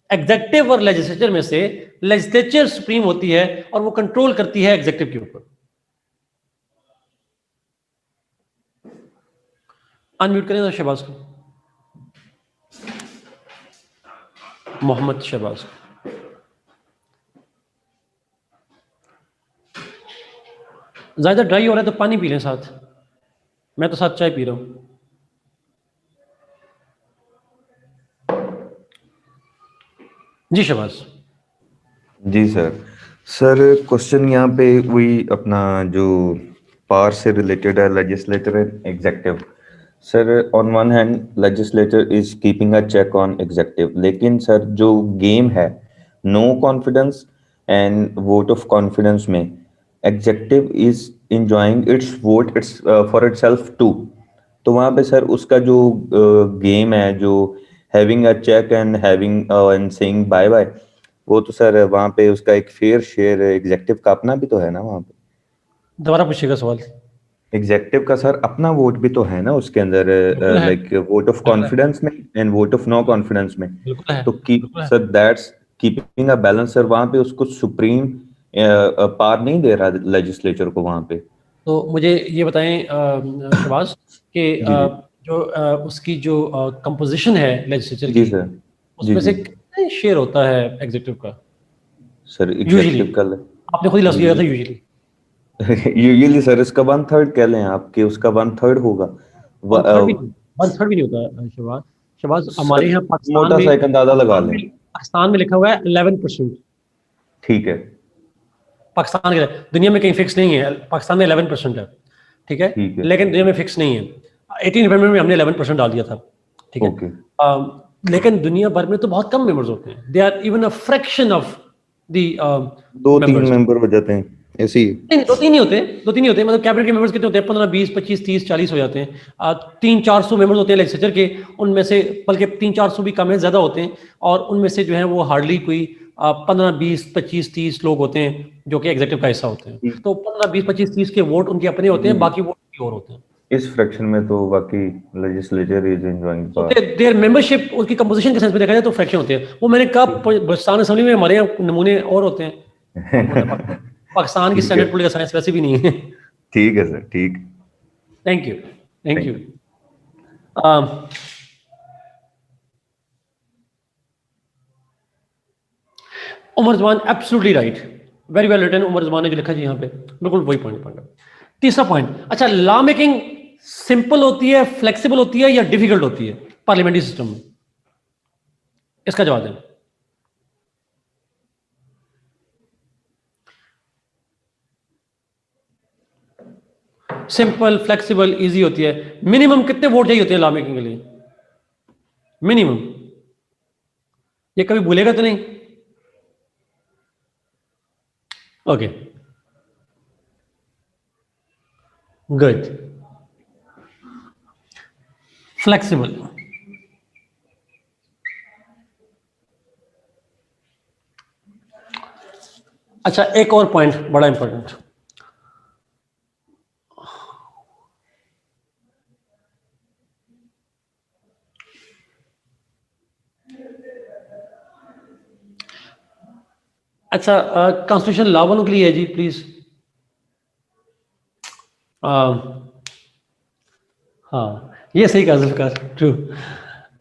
एग्जीक्यूटिव और लेजिस्लेचर में से लेजिस्लेचर सुप्रीम होती है और वो कंट्रोल करती है एग्जीक्यूटिव के ऊपर। अनम्यूट करें ना शहबाज को, मोहम्मद शहबाज। ज्यादा ड्राई हो रहा है तो पानी पी लें साथ, मैं तो साथ चाय पी रहा हूं। जी शहबाज। जी सर। सर क्वेश्चन यहाँ पे वही अपना जो पावर से रिलेटेड है, legislator and executive. Sir on one hand legislator is keeping a check on executive, लेकिन सर जो गेम है no confidence and vote of confidence में executive is enjoying its vote its for itself too. तो वहाँ पे sir उसका जो game है, जो having a check and having and saying bye bye, वो तो सर वहाँ पे उसका एक फेयर शेयर एग्जेक्टिव का अपना भी तो है ना वहाँ पे। दोबारा पूछिएगा सवाल। एग्जेक्टिव का सर अपना वोट भी तो है ना उसके अंदर, बिल्कुल है, लाइक वोट ऑफ बिल्कुल है, कॉन्फिडेंस में and vote of no confidence में। बिल्कुल है, तो कीप बिल्कुल है। Sir that's keeping a balance sir, वहाँ पे उसको सुप्रीम पावर नहीं दे रहा लेजिस्लेचर को वहाँ पे। तो मुझे ये बताएं शहबाज कि जी जी। जो उसकी जो कंपोजिशन है लेजिस्लेचर जी की, सर। जी उसमें जी। से कितने शेयर होता है एग्जीक्यूटिव का सर यूजुअली? एग्जेक्टिव का आपने खुद ही लफ्ज लिया था यूजुअली यूजुअली। यूजुअली सर इसका वन थर्ड कह लें आप कि उसका वन थर्ड होगा। वन थर्ड भी नहीं, वन थर्ड भी नहीं होता शहबाज। शहबाज हमारे सर यहाँ पाकिस्तान मोटा में, सा एक अंदाजा लगा लें। पाकिस्तान में लिखा हुआ है 11%। ठीक है। पाकिस्तान के, दुनिया में कहीं फिक्स नहीं है, पाकिस्तान में 11% है, ठीक है, ठीक है। लेकिन दुनिया में फिक्स नहीं है। 18 नवंबर में हमने 11% डाल दिया था, ठीक है। ओके। लेकिन दुनिया भर में तो बहुत कम मेंबर्स होते हैं, they are even a fraction of the दो तीन मेंबर्स। मेंबर हो जाते हैं ऐसे ही। नहीं, दो तीन ही होते हैं, दो तीन ही होते हैं, मतलब कैबिनेट के मेंबर्स कितने होते हैं, 15 20 25 30 40 हो जाते हैं। 300-400 मेंबर्स होते हैं लेजिस्लेचर के, उनमें से बल्कि 300-400 भी कम है, ज्यादा होते हैं। और उनमें से जो है वो हार्डली कोई 15 20 25 30 लोग होते हैं जो कि एग्जीक्यूटिव का हिस्सा होते हैं। ठीक। तो 15 20 25 30 के वोट उनके अपने होते जी हैं, जी। बाकी वोट की और होते हैं। इस फ्रैक्शन में तो बाकी लेजिस्लेचर इज एंजॉइंग तो पावर। देयर मेंबरशिप, उसकी कंपोजिशन के सेंस में देखा जाए तो फ्रैक्शन होते हैं। वो मैंने कहा पाकिस्तान असेंबली में हमारे यहाँ नमूने और होते हैं, मतलब पाकिस्तान की ठीक है। स्टैंडर्ड पॉलिटिकल साइंस वैसे भी नहीं है। ठीक है सर। ठीक। Thank you, thank you. Thank you. Umar Zaman absolutely right, very well written. Umar Zaman ने जो लिखा जी यहाँ पे, बिल्कुल वही पॉइंट। तीसरा पॉइंट, अच्छा, लॉ मेकिंग सिंपल होती है, फ्लेक्सिबल होती है या डिफिकल्ट होती है पार्लियामेंट्री सिस्टम में? इसका जवाब दें। सिंपल, फ्लेक्सिबल, इजी होती है। मिनिमम कितने वोट चाहिए होते हैं लॉ मेकिंग के लिए? मिनिमम, ये कभी भूलेगा तो नहीं? Okay, good. फ्लेक्सिबल, अच्छा, एक और पॉइंट बड़ा इंपॉर्टेंट, अच्छा, कॉन्स्टिट्यूशन लॉ वालों के लिए है जी, प्लीज। हाँ, ये सही कहा जुल्फिकार, ट्रू।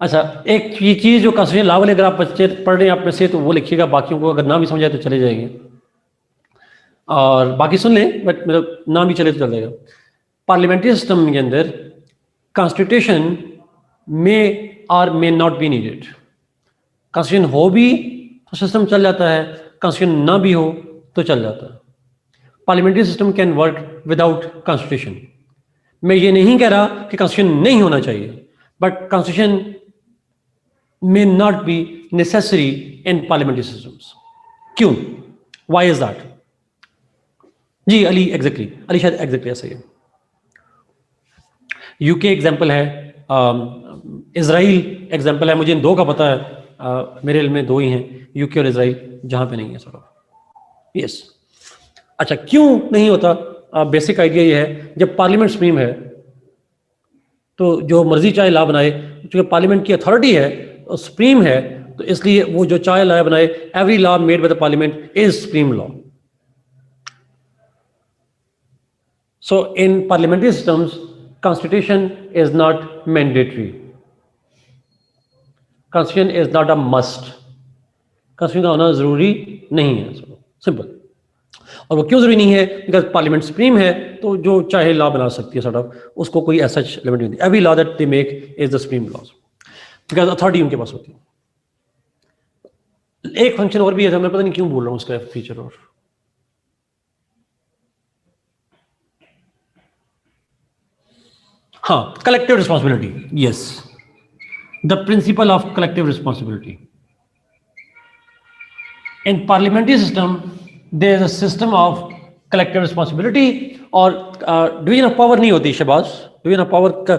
अच्छा, एक ये चीज़ जो कॉन्स्टिट्यूशन लॉ वाले, अगर आप बच्चे पढ़ रहे हैं आप में से, तो वो लिखिएगा, बाकियों को अगर नाम भी समझ आए तो चले जाएंगे, और बाकी सुन लें, बट मतलब नाम भी चले तो चल जाएगा। पार्लियामेंट्री सिस्टम के अंदर कॉन्स्टिट्यूशन में और मे नॉट बी नीडेड। कॉन्स्टिट्यूशन हो भी तो सिस्टम चल जाता है, कॉन्स्टिट्यूशन ना भी हो तो चल जाता है। Parliamentary system can work without constitution. मैं ये नहीं कह रहा कि कॉन्स्टिट्यूशन नहीं होना चाहिए, but constitution may not be necessary in parliamentary systems. क्यों? Why is that? जी अली, एग्जैक्टली, अली शायद एग्जैक्टली ऐसा ही है। यूके एग्जाम्पल है, इजराइल एग्जाम्पल है, मुझे इन दो का पता है, मेरे इल्म में दो ही हैं, यूके और इजराइल, जहां पे नहीं है सर। यस। अच्छा, क्यों नहीं होता? बेसिक आइडिया ये है, जब पार्लियामेंट सुप्रीम है तो जो मर्जी चाहे लॉ बनाए, क्योंकि पार्लियामेंट की अथॉरिटी है और सुप्रीम है, तो इसलिए वो जो चाहे लॉ बनाए, every law made by the parliament is supreme law. So in parliamentary systems, constitution is not mandatory. Constitution is not a must. Constitution का होना जरूरी नहीं है, सिंपल। और वो क्यों जरूरी नहीं है? बिकॉज पार्लियामेंट सुप्रीम है, तो जो चाहे लॉ बना सकती है, सॉर्ट ऑफ, उसको कोई ऐसा लिमिट नहीं। Every law that they make is the supreme laws, because authority उनके पास होती है। एक फंक्शन और भी है, मैं पता नहीं क्यों बोल रहा हूँ उसका फीचर। और हाँ, collective responsibility, yes, the principle of collective responsibility. In parliamentary system there is a system of collective responsibility, और डिवीजन ऑफ पावर नहीं होती शहबाज। डिवीजन ऑफ पावर का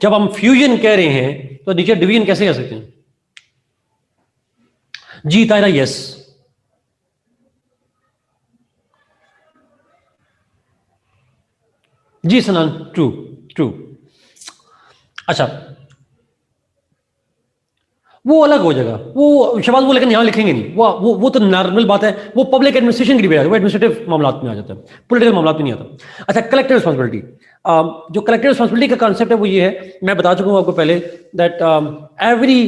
जब हम फ्यूजन कह रहे हैं तो नीचे डिवीजन कैसे कह सकते हैं? जी तायरा, यस। जी सनान, ट्रू ट्रू। अच्छा, वो अलग हो जाएगा, वो शबाज, वो लेकिन यहां लिखेंगे नहीं, वो तो नॉर्मल बात है, वो पब्लिक एडमिनिस्ट्रेशन की डिबेट है, वो एडमिनिस्ट्रेटिव मामला में आ जाता है, पॉलिटिकल मामला में नहीं आता। अच्छा, कलेक्टिव रिस्पॉन्सिबिलिटी, जो कलेक्टिव रिस्पॉन्सिबिलिटी का कॉन्सेप्ट है वो ये है, मैं बता चुका हूं आपको पहले, that every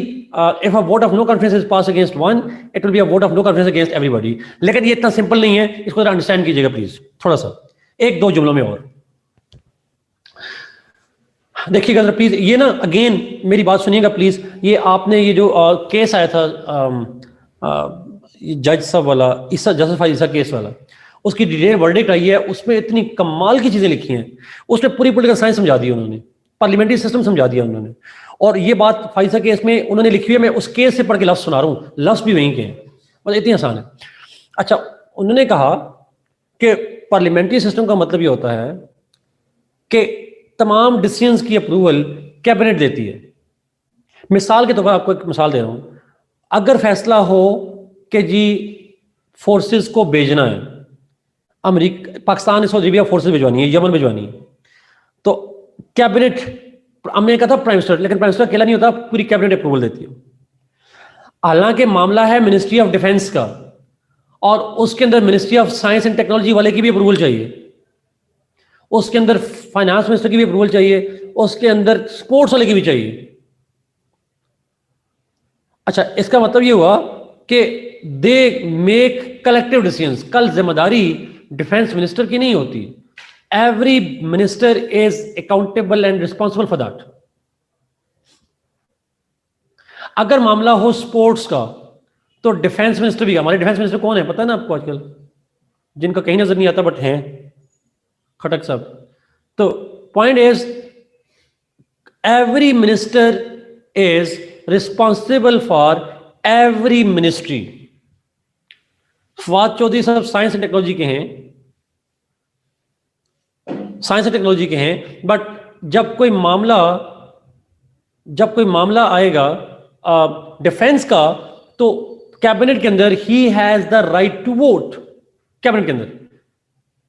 if a vote of no confidence is pass against one, it will be a vote of no confidence against everybody. लेकिन ये इतना सिंपल नहीं है, इसको जरा अंडरस्टैंड कीजिएगा प्लीज, थोड़ा सा, एक दो जुमलों में और देखिएगा जरा प्लीज। ये ना, अगेन मेरी बात सुनिएगा प्लीज। ये आपने ये जो केस आया था जज साहब वाला, ईसा, जस्टिस ईसा केस वाला, उसकी डिटेल वर्डिक्ट आई है, उसमें इतनी कमाल की चीजें लिखी हैं, उसमें पूरी पॉलिटिकल साइंस समझा दी उन्होंने, पार्लियामेंट्री सिस्टम समझा दिया उन्होंने। और ये बात फाइसा केस में उन्होंने लिखी हुई है, मैं उस केस से पढ़ के लफ्ज सुना रहा हूँ, लफ्ज भी वहीं के हैं, मतलब इतनी आसान है। अच्छा, उन्होंने कहा कि पार्लियामेंट्री सिस्टम का मतलब ये होता है कि तमाम डिसीजंस की अप्रूवल कैबिनेट देती है। मिसाल के तौर पर आपको एक मिसाल दे रहा हूं, अगर फैसला हो कि जी फोर्सेस को भेजना है, अमेरिका, पाकिस्तान ने सऊदी अरबिया फोर्सेस भिजवानी है, यमन भिजवानी है, तो कैबिनेट, हमने कहा था प्राइम मिनिस्टर, लेकिन प्राइम मिनिस्टर अकेला नहीं होता, पूरी कैबिनेट अप्रूवल देती है। हालांकि मामला है मिनिस्ट्री ऑफ डिफेंस का, और उसके अंदर ministry of science and technology वाले की भी अप्रूवल चाहिए, उसके अंदर फाइनेंस मिनिस्टर की भी अप्रूवल चाहिए, उसके अंदर स्पोर्ट्स वाले की भी चाहिए। अच्छा, इसका मतलब ये हुआ कि दे मेक कलेक्टिव डिसीजंस। कल जिम्मेदारी डिफेंस मिनिस्टर की नहीं होती, every minister is accountable and responsible for that. अगर मामला हो स्पोर्ट्स का, तो डिफेंस मिनिस्टर भी, हमारे डिफेंस मिनिस्टर कौन है पता है ना आपको आजकल, जिनका कहीं नजर नहीं आता बट हैं, खटक साहब। तो point is, every minister is responsible for every ministry. Fawad Chaudhry sahab science and technology के हैं, साइंस एंड टेक्नोलॉजी के हैं, बट जब कोई मामला आएगा डिफेंस का, तो कैबिनेट के अंदर ही has the right to vote. Cabinet के अंदर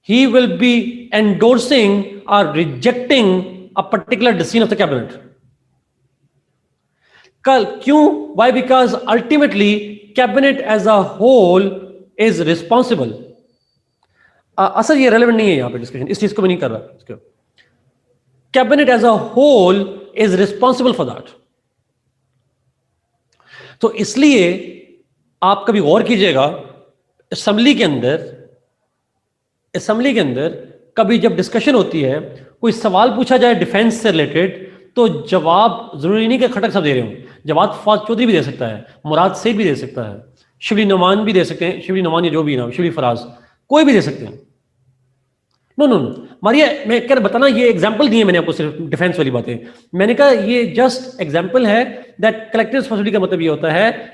he will be endorsing or rejecting a particular decision of the cabinet. कल क्यों? Why? Because ultimately cabinet as a whole is responsible, असल ये रेलेवेंट नहीं है यहां पे डिस्कशन, इस चीज को भी नहीं कर रहा, cabinet as a whole is responsible for that. तो इसलिए आप कभी गौर कीजिएगा, असेंबली के अंदर कभी जब डिस्कशन होती है, कोई सवाल पूछा जाए डिफेंस से रिलेटेड, तो जवाब जरूरी नहीं कि खटक साहब दे रहे हो, जवाब फवाद चौधरी भी दे सकता है, मुराद सेठ भी दे सकता है, शिवली नोमान भी दे सकते हैं, शिवली नोमान या जो भी ना, शिवली फराज, कोई भी दे सकते हैं। नो नो नो मारिया, मैं कह बताना, ये एग्जांपल दिए मैंने आपको सिर्फ डिफेंस वाली बातें, मैंने कहा ये जस्ट एग्जांपल है दैट कलेक्टिव रिस्पांसिबिलिटी का मतलब ये होता है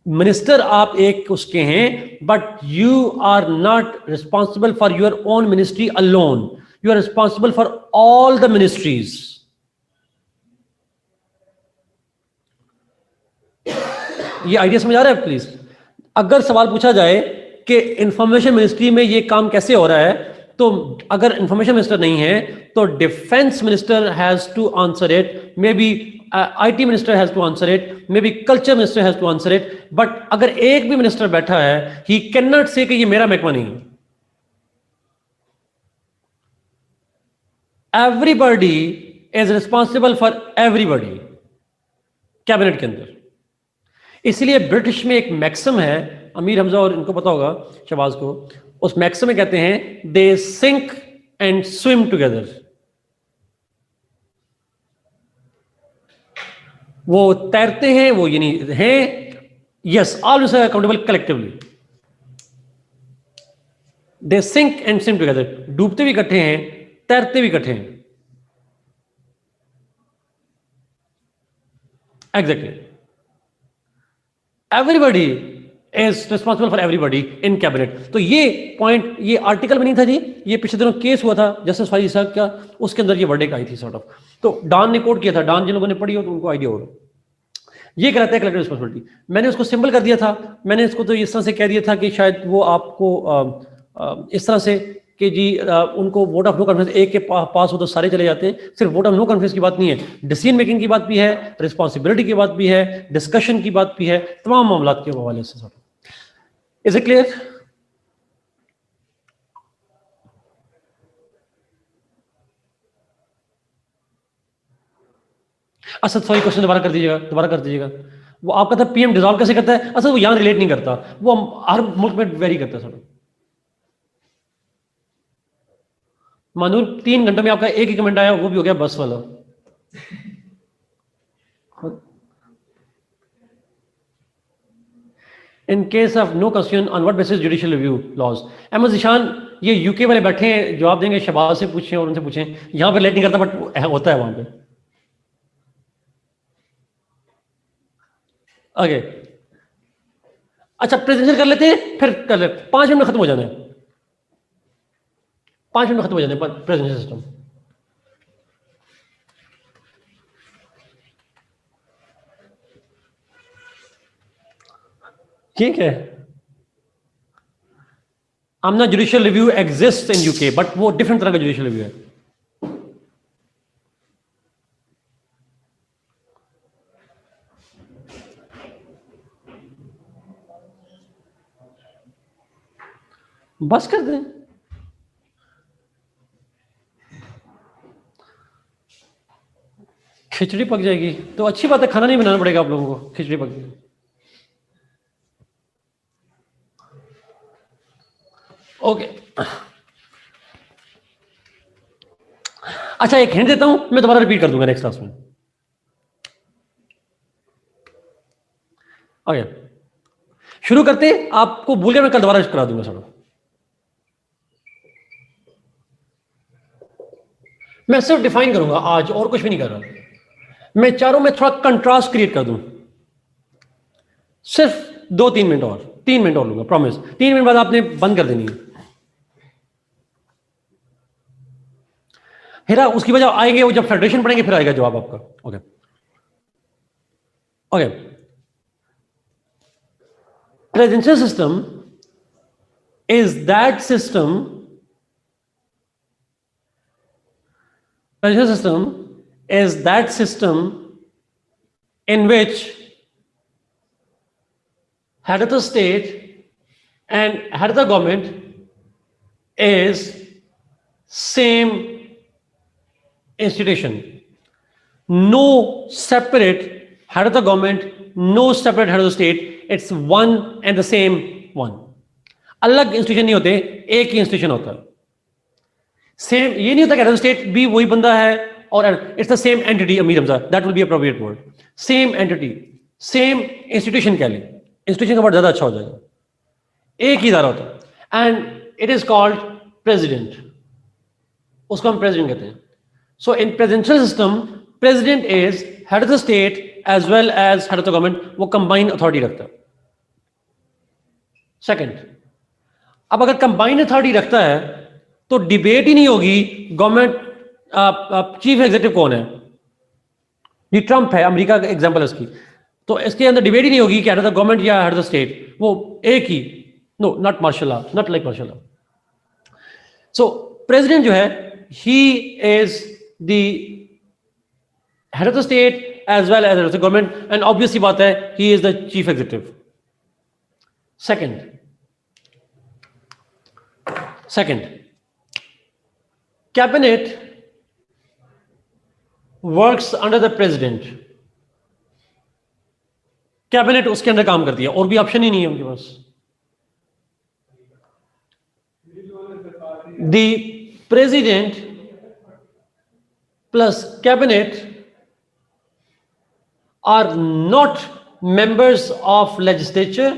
मिनिस्टर आप एक उसके हैं, but you are not responsible for your own ministry alone, you are responsible for all the ministries. ये आइडिया समझ आ रहा है प्लीज? अगर सवाल पूछा जाए कि इंफॉर्मेशन मिनिस्ट्री में ये काम कैसे हो रहा है, तो अगर इंफॉर्मेशन मिनिस्टर नहीं है तो defence minister has to answer it, may be IT minister has to answer it, may be culture minister has to answer it, but अगर एक भी मिनिस्टर बैठा है, ही कैन नॉट से कि ये मेरा महकमा नहीं है। Everybody is responsible for everybody cabinet के अंदर। इसलिए ब्रिटिश में एक मैक्सिम है, अमीर हमजा और इनको पता होगा, शहबाज को, उस मैक्सिम में कहते हैं they sink and swim together. वो तैरते हैं, वो यानी हैं, yes, always accountable collectively, they sink and swim together, डूबते भी इकट्ठे हैं, तैरते भी इकट्ठे हैं। Exactly, everybody is responsible for everybody in cabinet. तो ये पॉइंट, ये आर्टिकल भी नहीं था जी, ये पिछले दिनों केस हुआ था जस्टिस फाइज साहब का, उसके अंदर ये वर्डिक्ट आई थी सॉर्ट ऑफ। तो डॉन ने कोट किया था, डॉन जिन लोगों ने पढ़ी हो तो उनको आइडिया होगा। ये कहता है कलेक्टिव रिस्पॉन्सिबिलिटी, मैंने उसको सिंपल कर दिया था, मैंने इसको तो इस तरह से कह दिया था कि शायद वो आपको इस तरह से कि जी उनको वोट ऑफ नो कॉन्फिडेंस एक के पास हो तो सारे चले जाते हैं। सिर्फ वोट ऑफ नो कॉन्फिडेंस की बात नहीं है, डिसीजन मेकिंग की बात भी है, रिस्पॉन्सिबिलिटी की बात भी है, डिस्कशन की बात भी है, तमाम मामला के हवाले से। Is it clear? अच्छा सॉरी, क्वेश्चन दोबारा कर दीजिएगा। वो आपका था पीएम डिसॉल्व कैसे करता है? अच्छा वो यहां रिलेट नहीं करता, वो हर मुल्क में वेरी करता है सर। मानूर 3 घंटे में आपका एक ही कमेंट आया, वो भी हो गया बस वाला। In case of no question on what basis judicial review laws. Ahmad Ishan, ये यूके वाले बैठे हैं, जवाब देंगे, शहबाज से पूछें और उनसे पूछें, यहां पर रिलेट नहीं करता बट होता है वहां पे। ओके अच्छा, प्रेजेंटेशन कर लेते हैं, फिर कर ले, 5 मिनट में खत्म हो जाना है, 5 मिनट में खत्म हो जाने प्रेजेंटेशन सिस्टम। ठीक है, Amna judicial review exist in UK, but वो डिफरेंट तरह का जुडिशियल रिव्यू है। बस कर दें, खिचड़ी पक जाएगी तो अच्छी बात है, खाना नहीं बनाना पड़ेगा आप लोगों को, खिचड़ी पक जाएगी। ओके अच्छा, एक हिंट देता हूं, मैं दोबारा रिपीट कर दूंगा नेक्स्ट क्लास में। ओके शुरू करते, आपको भूल गया, मैं कल दोबारा करा दूंगा सर। मैं सिर्फ डिफाइन करूंगा आज, और कुछ भी नहीं कर रहा। मैं चारों में थोड़ा कंट्रास्ट क्रिएट कर दूं, सिर्फ 2-3 मिनट और, 3 मिनट और लूंगा, प्रॉमिस। 3 मिनट बाद आपने बंद कर देनी है। हेरा उसकी वजह आएंगे, वो जब फेडरेशन पढ़ेंगे फिर आएगा जवाब आपका। Okay okay, presidential system is that system, presidential system is that system in which head of the state and head of the government is same institution. No separate head of the government, no separate head of the state. It's one and the same one. अलग institution नहीं होते, एक ही institution होता है. Same ये नहीं होता कि हेड ऑफ स्टेट भी वही बंदा है और it's the same entity. Amir Hamza, that will be appropriate word. Same entity, same institution कह लें. इंस्टीट्यूशन का वर्ड ज्यादा अच्छा हो जाएगा. एक ही इदारा होता है and it is called president. उसको हम प्रेसिडेंट कहते हैं. So in presidential system president is head of the state as well as head of the government. वो कंबाइंड अथॉरिटी रखता है. सेकंड, अब अगर कंबाइंड अथॉरिटी रखता है तो डिबेट ही नहीं होगी गवर्नमेंट चीफ एग्जीक्यूटिव कौन है. ये ट्रंप है, अमेरिका का एग्जांपल है उसकी. तो इसके अंदर डिबेट ही नहीं होगी कि हेड ऑफ द गवर्नमेंट या हेड ऑफ द स्टेट. वो एक ही. No, not martial law, not like martial law. So president जो है, he is the head of the state as well as head of the government, and obvious सी बात है, he is the chief executive. Second, cabinet works under the president. Cabinet उसके अंदर काम करती है, और भी ऑप्शन ही नहीं है उनके पास. The president plus cabinet are not members of legislature.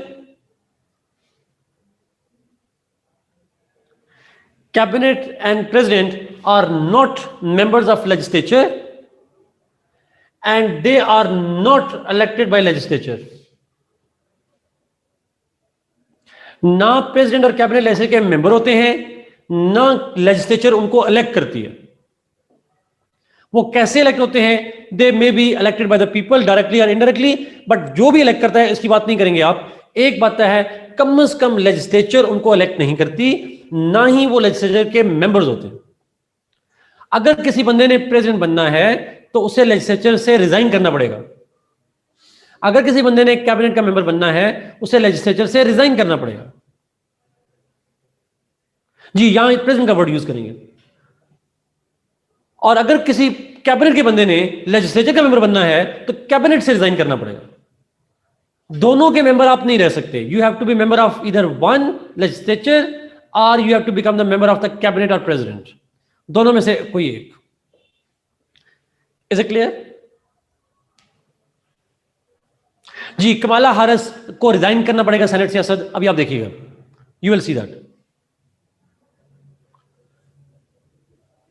Cabinet and president are not members of legislature and they are not elected by legislature. ना प्रेसिडेंट और कैबिनेट लेजिस्लेचर के मेंबर होते हैं, ना लेजिस्लेचर उनको इलेक्ट करती है. वो कैसे इलेक्ट होते हैं? They may be elected by the people directly और इनडायरेक्टली, बट जो भी इलेक्ट करता है इसकी बात नहीं करेंगे आप. एक बात है, कम से कम लेजिस्लेचर उनको इलेक्ट नहीं करती, ना ही वो लेजिस्लेचर के मेंबर्स होते हैं. अगर किसी बंदे ने प्रेसिडेंट बनना है तो उसे लेजिस्लेचर से रिजाइन करना पड़ेगा. अगर किसी बंदे ने कैबिनेट का मेंबर बनना है उसे लेजिस्लेचर से रिजाइन करना पड़ेगा. जी, यहां प्रेसिडेंट का वर्ड यूज करेंगे. और अगर किसी कैबिनेट के बंदे ने लेजिस्लेचर का मेंबर बनना है तो कैबिनेट से रिजाइन करना पड़ेगा. दोनों के मेंबर आप नहीं रह सकते. You have to be member of either one legislature or you have to become the member of the cabinet or president. दोनों में से कोई एक. Is it clear? जी, कमाला हारिस को रिजाइन करना पड़ेगा सेनेट से असद. अभी आप देखिएगा, you will see that.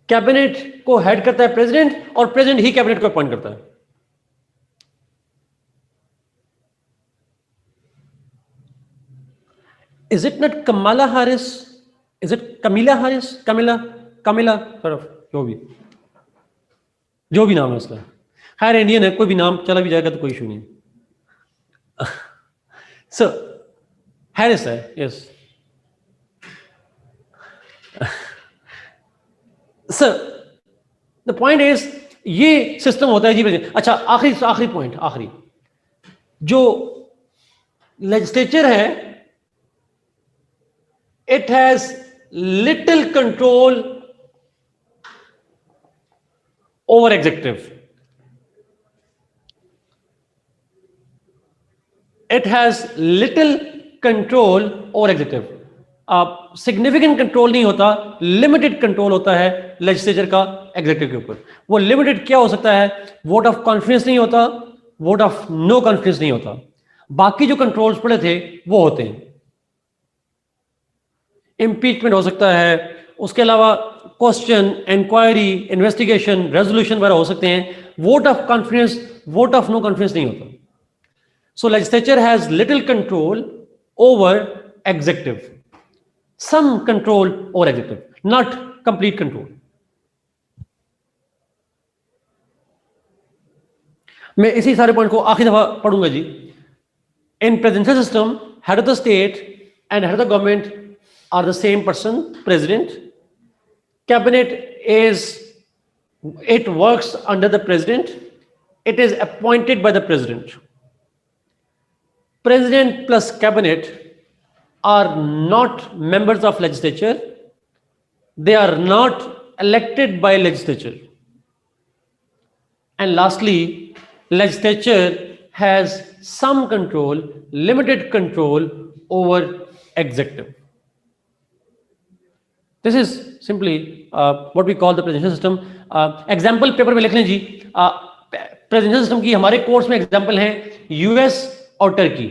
Cabinet को हेड करता है प्रेसिडेंट और प्रेसिडेंट ही कैबिनेट को अपॉइंट करता है. Is it not Kamala Harris? Is it Kamala Harris? Kamala, sort of, जो भी नाम है उसका. खैर इंडियन है, कोई भी नाम चला भी जाएगा तो कोई इशू नहीं. So Harris है, yes. So the point is, ये सिस्टम होता है जी. अच्छा, आखिरी पॉइंट, आखिरी जो लेजिस्लेचर है, it has little control over executive. It has little control over executive. Significant control नहीं होता, लिमिटेड कंट्रोल होता है लेजिस्लेचर का एग्जीक्यूटिव के ऊपर. वो लिमिटेड क्या हो सकता है? वोट ऑफ कॉन्फिडेंस नहीं होता, वोट ऑफ नो कॉन्फिडेंस नहीं होता. बाकी जो कंट्रोल्स पड़े थे वो होते हैं. इम्पीचमेंट हो सकता है, उसके अलावा क्वेश्चन, इंक्वायरी, इन्वेस्टिगेशन, रेजोल्यूशन वगैरह हो सकते हैं. Vote of confidence, vote of no confidence नहीं होता. So legislature has little control over executive, some control over executive, not complete control. मैं इसी सारे पॉइंट को आखिरी दफा पढ़ूंगा जी. In presidential system, head of the state and head of the government are the same person, president. Cabinet it works under the president. It is appointed by the president. President plus cabinet are not members of legislature. They are not elected by legislature. And lastly, legislature has some control, limited control over executive. This is simply what we call the presidential system. Example paper में लिख लें जी. Presidential system की हमारे course में example हैं US और Turkey.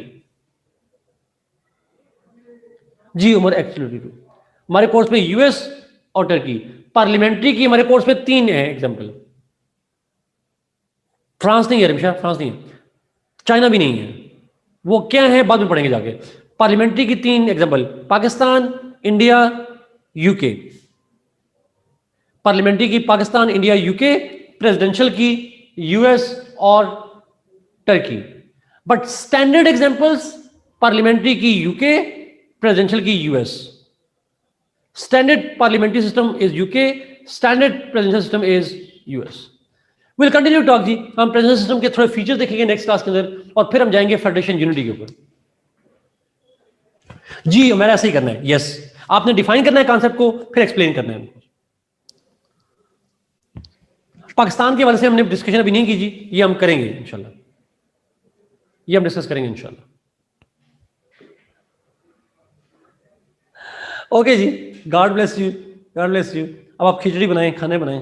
जी Umar actually हमारे course में यूएस और टर्की. पार्लियामेंट्री की हमारे कोर्स में 3 है एग्जांपल. फ्रांस नहीं है रमिशा, फ्रांस नहीं है, चाइना भी नहीं है. वो क्या है बाद में पढ़ेंगे जाके. पार्लियामेंट्री की 3 example, Pakistan, India, UK. Parliamentary की पाकिस्तान, इंडिया, यूके. प्रेसिडेंशियल की यूएस और Turkey. But standard examples, parliamentary की यूके, प्रेसिडेंशियल की US. Standard parliamentary system is UK, standard presidential system is US. Will continue talk जी. हम प्रेसिडेंशियल सिस्टम के थोड़े features देखेंगे नेक्स्ट क्लास के अंदर और फिर हम जाएंगे फेडरेशन यूनिटी के ऊपर. जी हमारा ऐसा ही करना है. यस आपने डिफाइन करना है कॉन्सेप्ट को, फिर एक्सप्लेन करना है. पाकिस्तान के हवाले से हमने डिस्कशन अभी नहीं की जी, ये हम करेंगे इंशाल्लाह. ये हम डिस्कस करेंगे इंशाल्लाह. ओके जी, God bless you, God bless you. अब आप खिचड़ी बनाएं, खाने बनाएं.